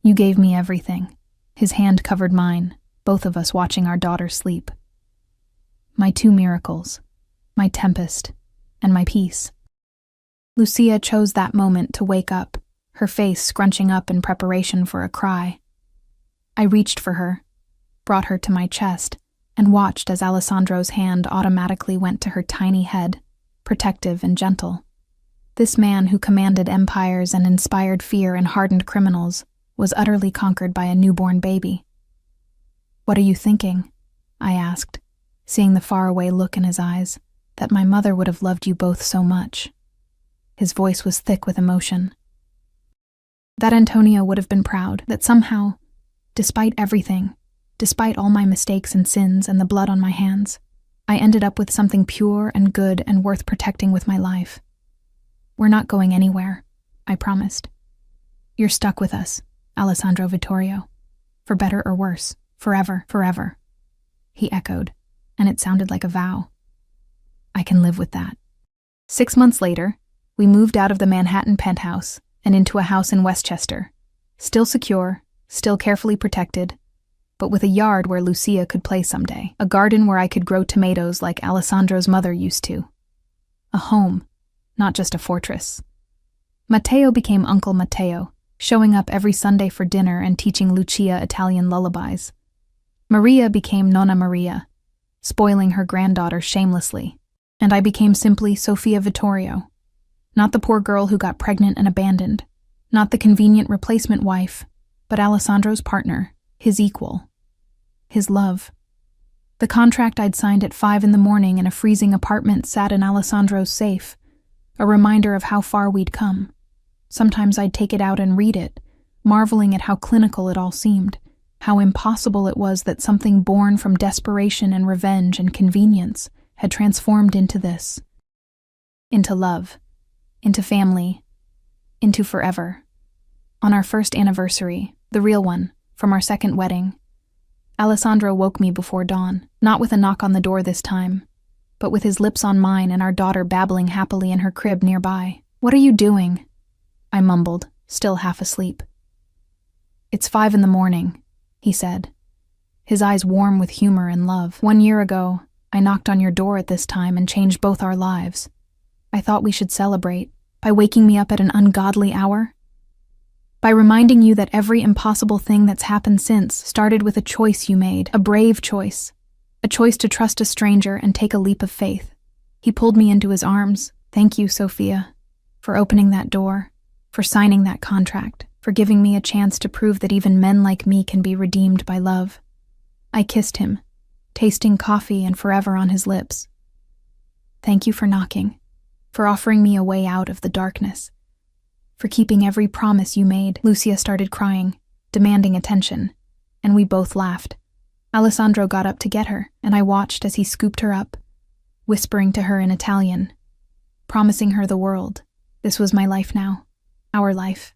You gave me everything. His hand covered mine, both of us watching our daughter sleep. My two miracles, my tempest, and my peace. Lucia chose that moment to wake up, her face scrunching up in preparation for a cry. I reached for her, brought her to my chest, and watched as Alessandro's hand automatically went to her tiny head, protective and gentle. This man who commanded empires and inspired fear in hardened criminals was utterly conquered by a newborn baby. "What are you thinking?" I asked, seeing the faraway look in his eyes, that my mother would have loved you both so much. His voice was thick with emotion. That Antonio would have been proud, that somehow, despite everything, despite all my mistakes and sins and the blood on my hands, I ended up with something pure and good and worth protecting with my life. We're not going anywhere, I promised. You're stuck with us, Alessandro Vittorio. For better or worse, forever, forever. He echoed, and it sounded like a vow. I can live with that. 6 months later, we moved out of the Manhattan penthouse and into a house in Westchester, still secure, still carefully protected, but with a yard where Lucia could play someday, a garden where I could grow tomatoes like Alessandro's mother used to. A home, not just a fortress. Matteo became Uncle Matteo, showing up every Sunday for dinner and teaching Lucia Italian lullabies. Maria became Nonna Maria, spoiling her granddaughter shamelessly, and I became simply Sofia Vittorio. Not the poor girl who got pregnant and abandoned, not the convenient replacement wife, but Alessandro's partner, his equal. His love. The contract I'd signed at 5 a.m. in a freezing apartment sat in Alessandro's safe, a reminder of how far we'd come. Sometimes I'd take it out and read it, marveling at how clinical it all seemed, how impossible it was that something born from desperation and revenge and convenience had transformed into this. Into love. Into family. Into forever. On our first anniversary, the real one, from our second wedding, Alessandro woke me before dawn, not with a knock on the door this time, but with his lips on mine and our daughter babbling happily in her crib nearby. "What are you doing?" I mumbled, still half asleep. "It's 5 a.m, he said, his eyes warm with humor and love. "1 year ago, I knocked on your door at this time and changed both our lives. I thought we should celebrate by waking me up at an ungodly hour. By reminding you that every impossible thing that's happened since started with a choice you made, a brave choice, a choice to trust a stranger and take a leap of faith." He pulled me into his arms. "Thank you, Sophia, for opening that door, for signing that contract, for giving me a chance to prove that even men like me can be redeemed by love." I kissed him, tasting coffee and forever on his lips. "Thank you for knocking, for offering me a way out of the darkness, for keeping every promise you made." Lucia started crying, demanding attention, and we both laughed. Alessandro got up to get her, and I watched as he scooped her up, whispering to her in Italian, promising her the world. This was my life now, our life.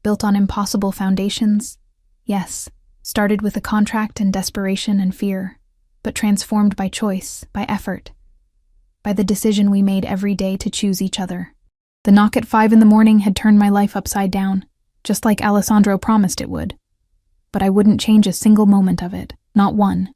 Built on impossible foundations, yes, started with a contract and desperation and fear, but transformed by choice, by effort, by the decision we made every day to choose each other. The knock at 5 a.m. had turned my life upside down. just like Alessandro promised it would. But I wouldn't change a single moment of it, not one.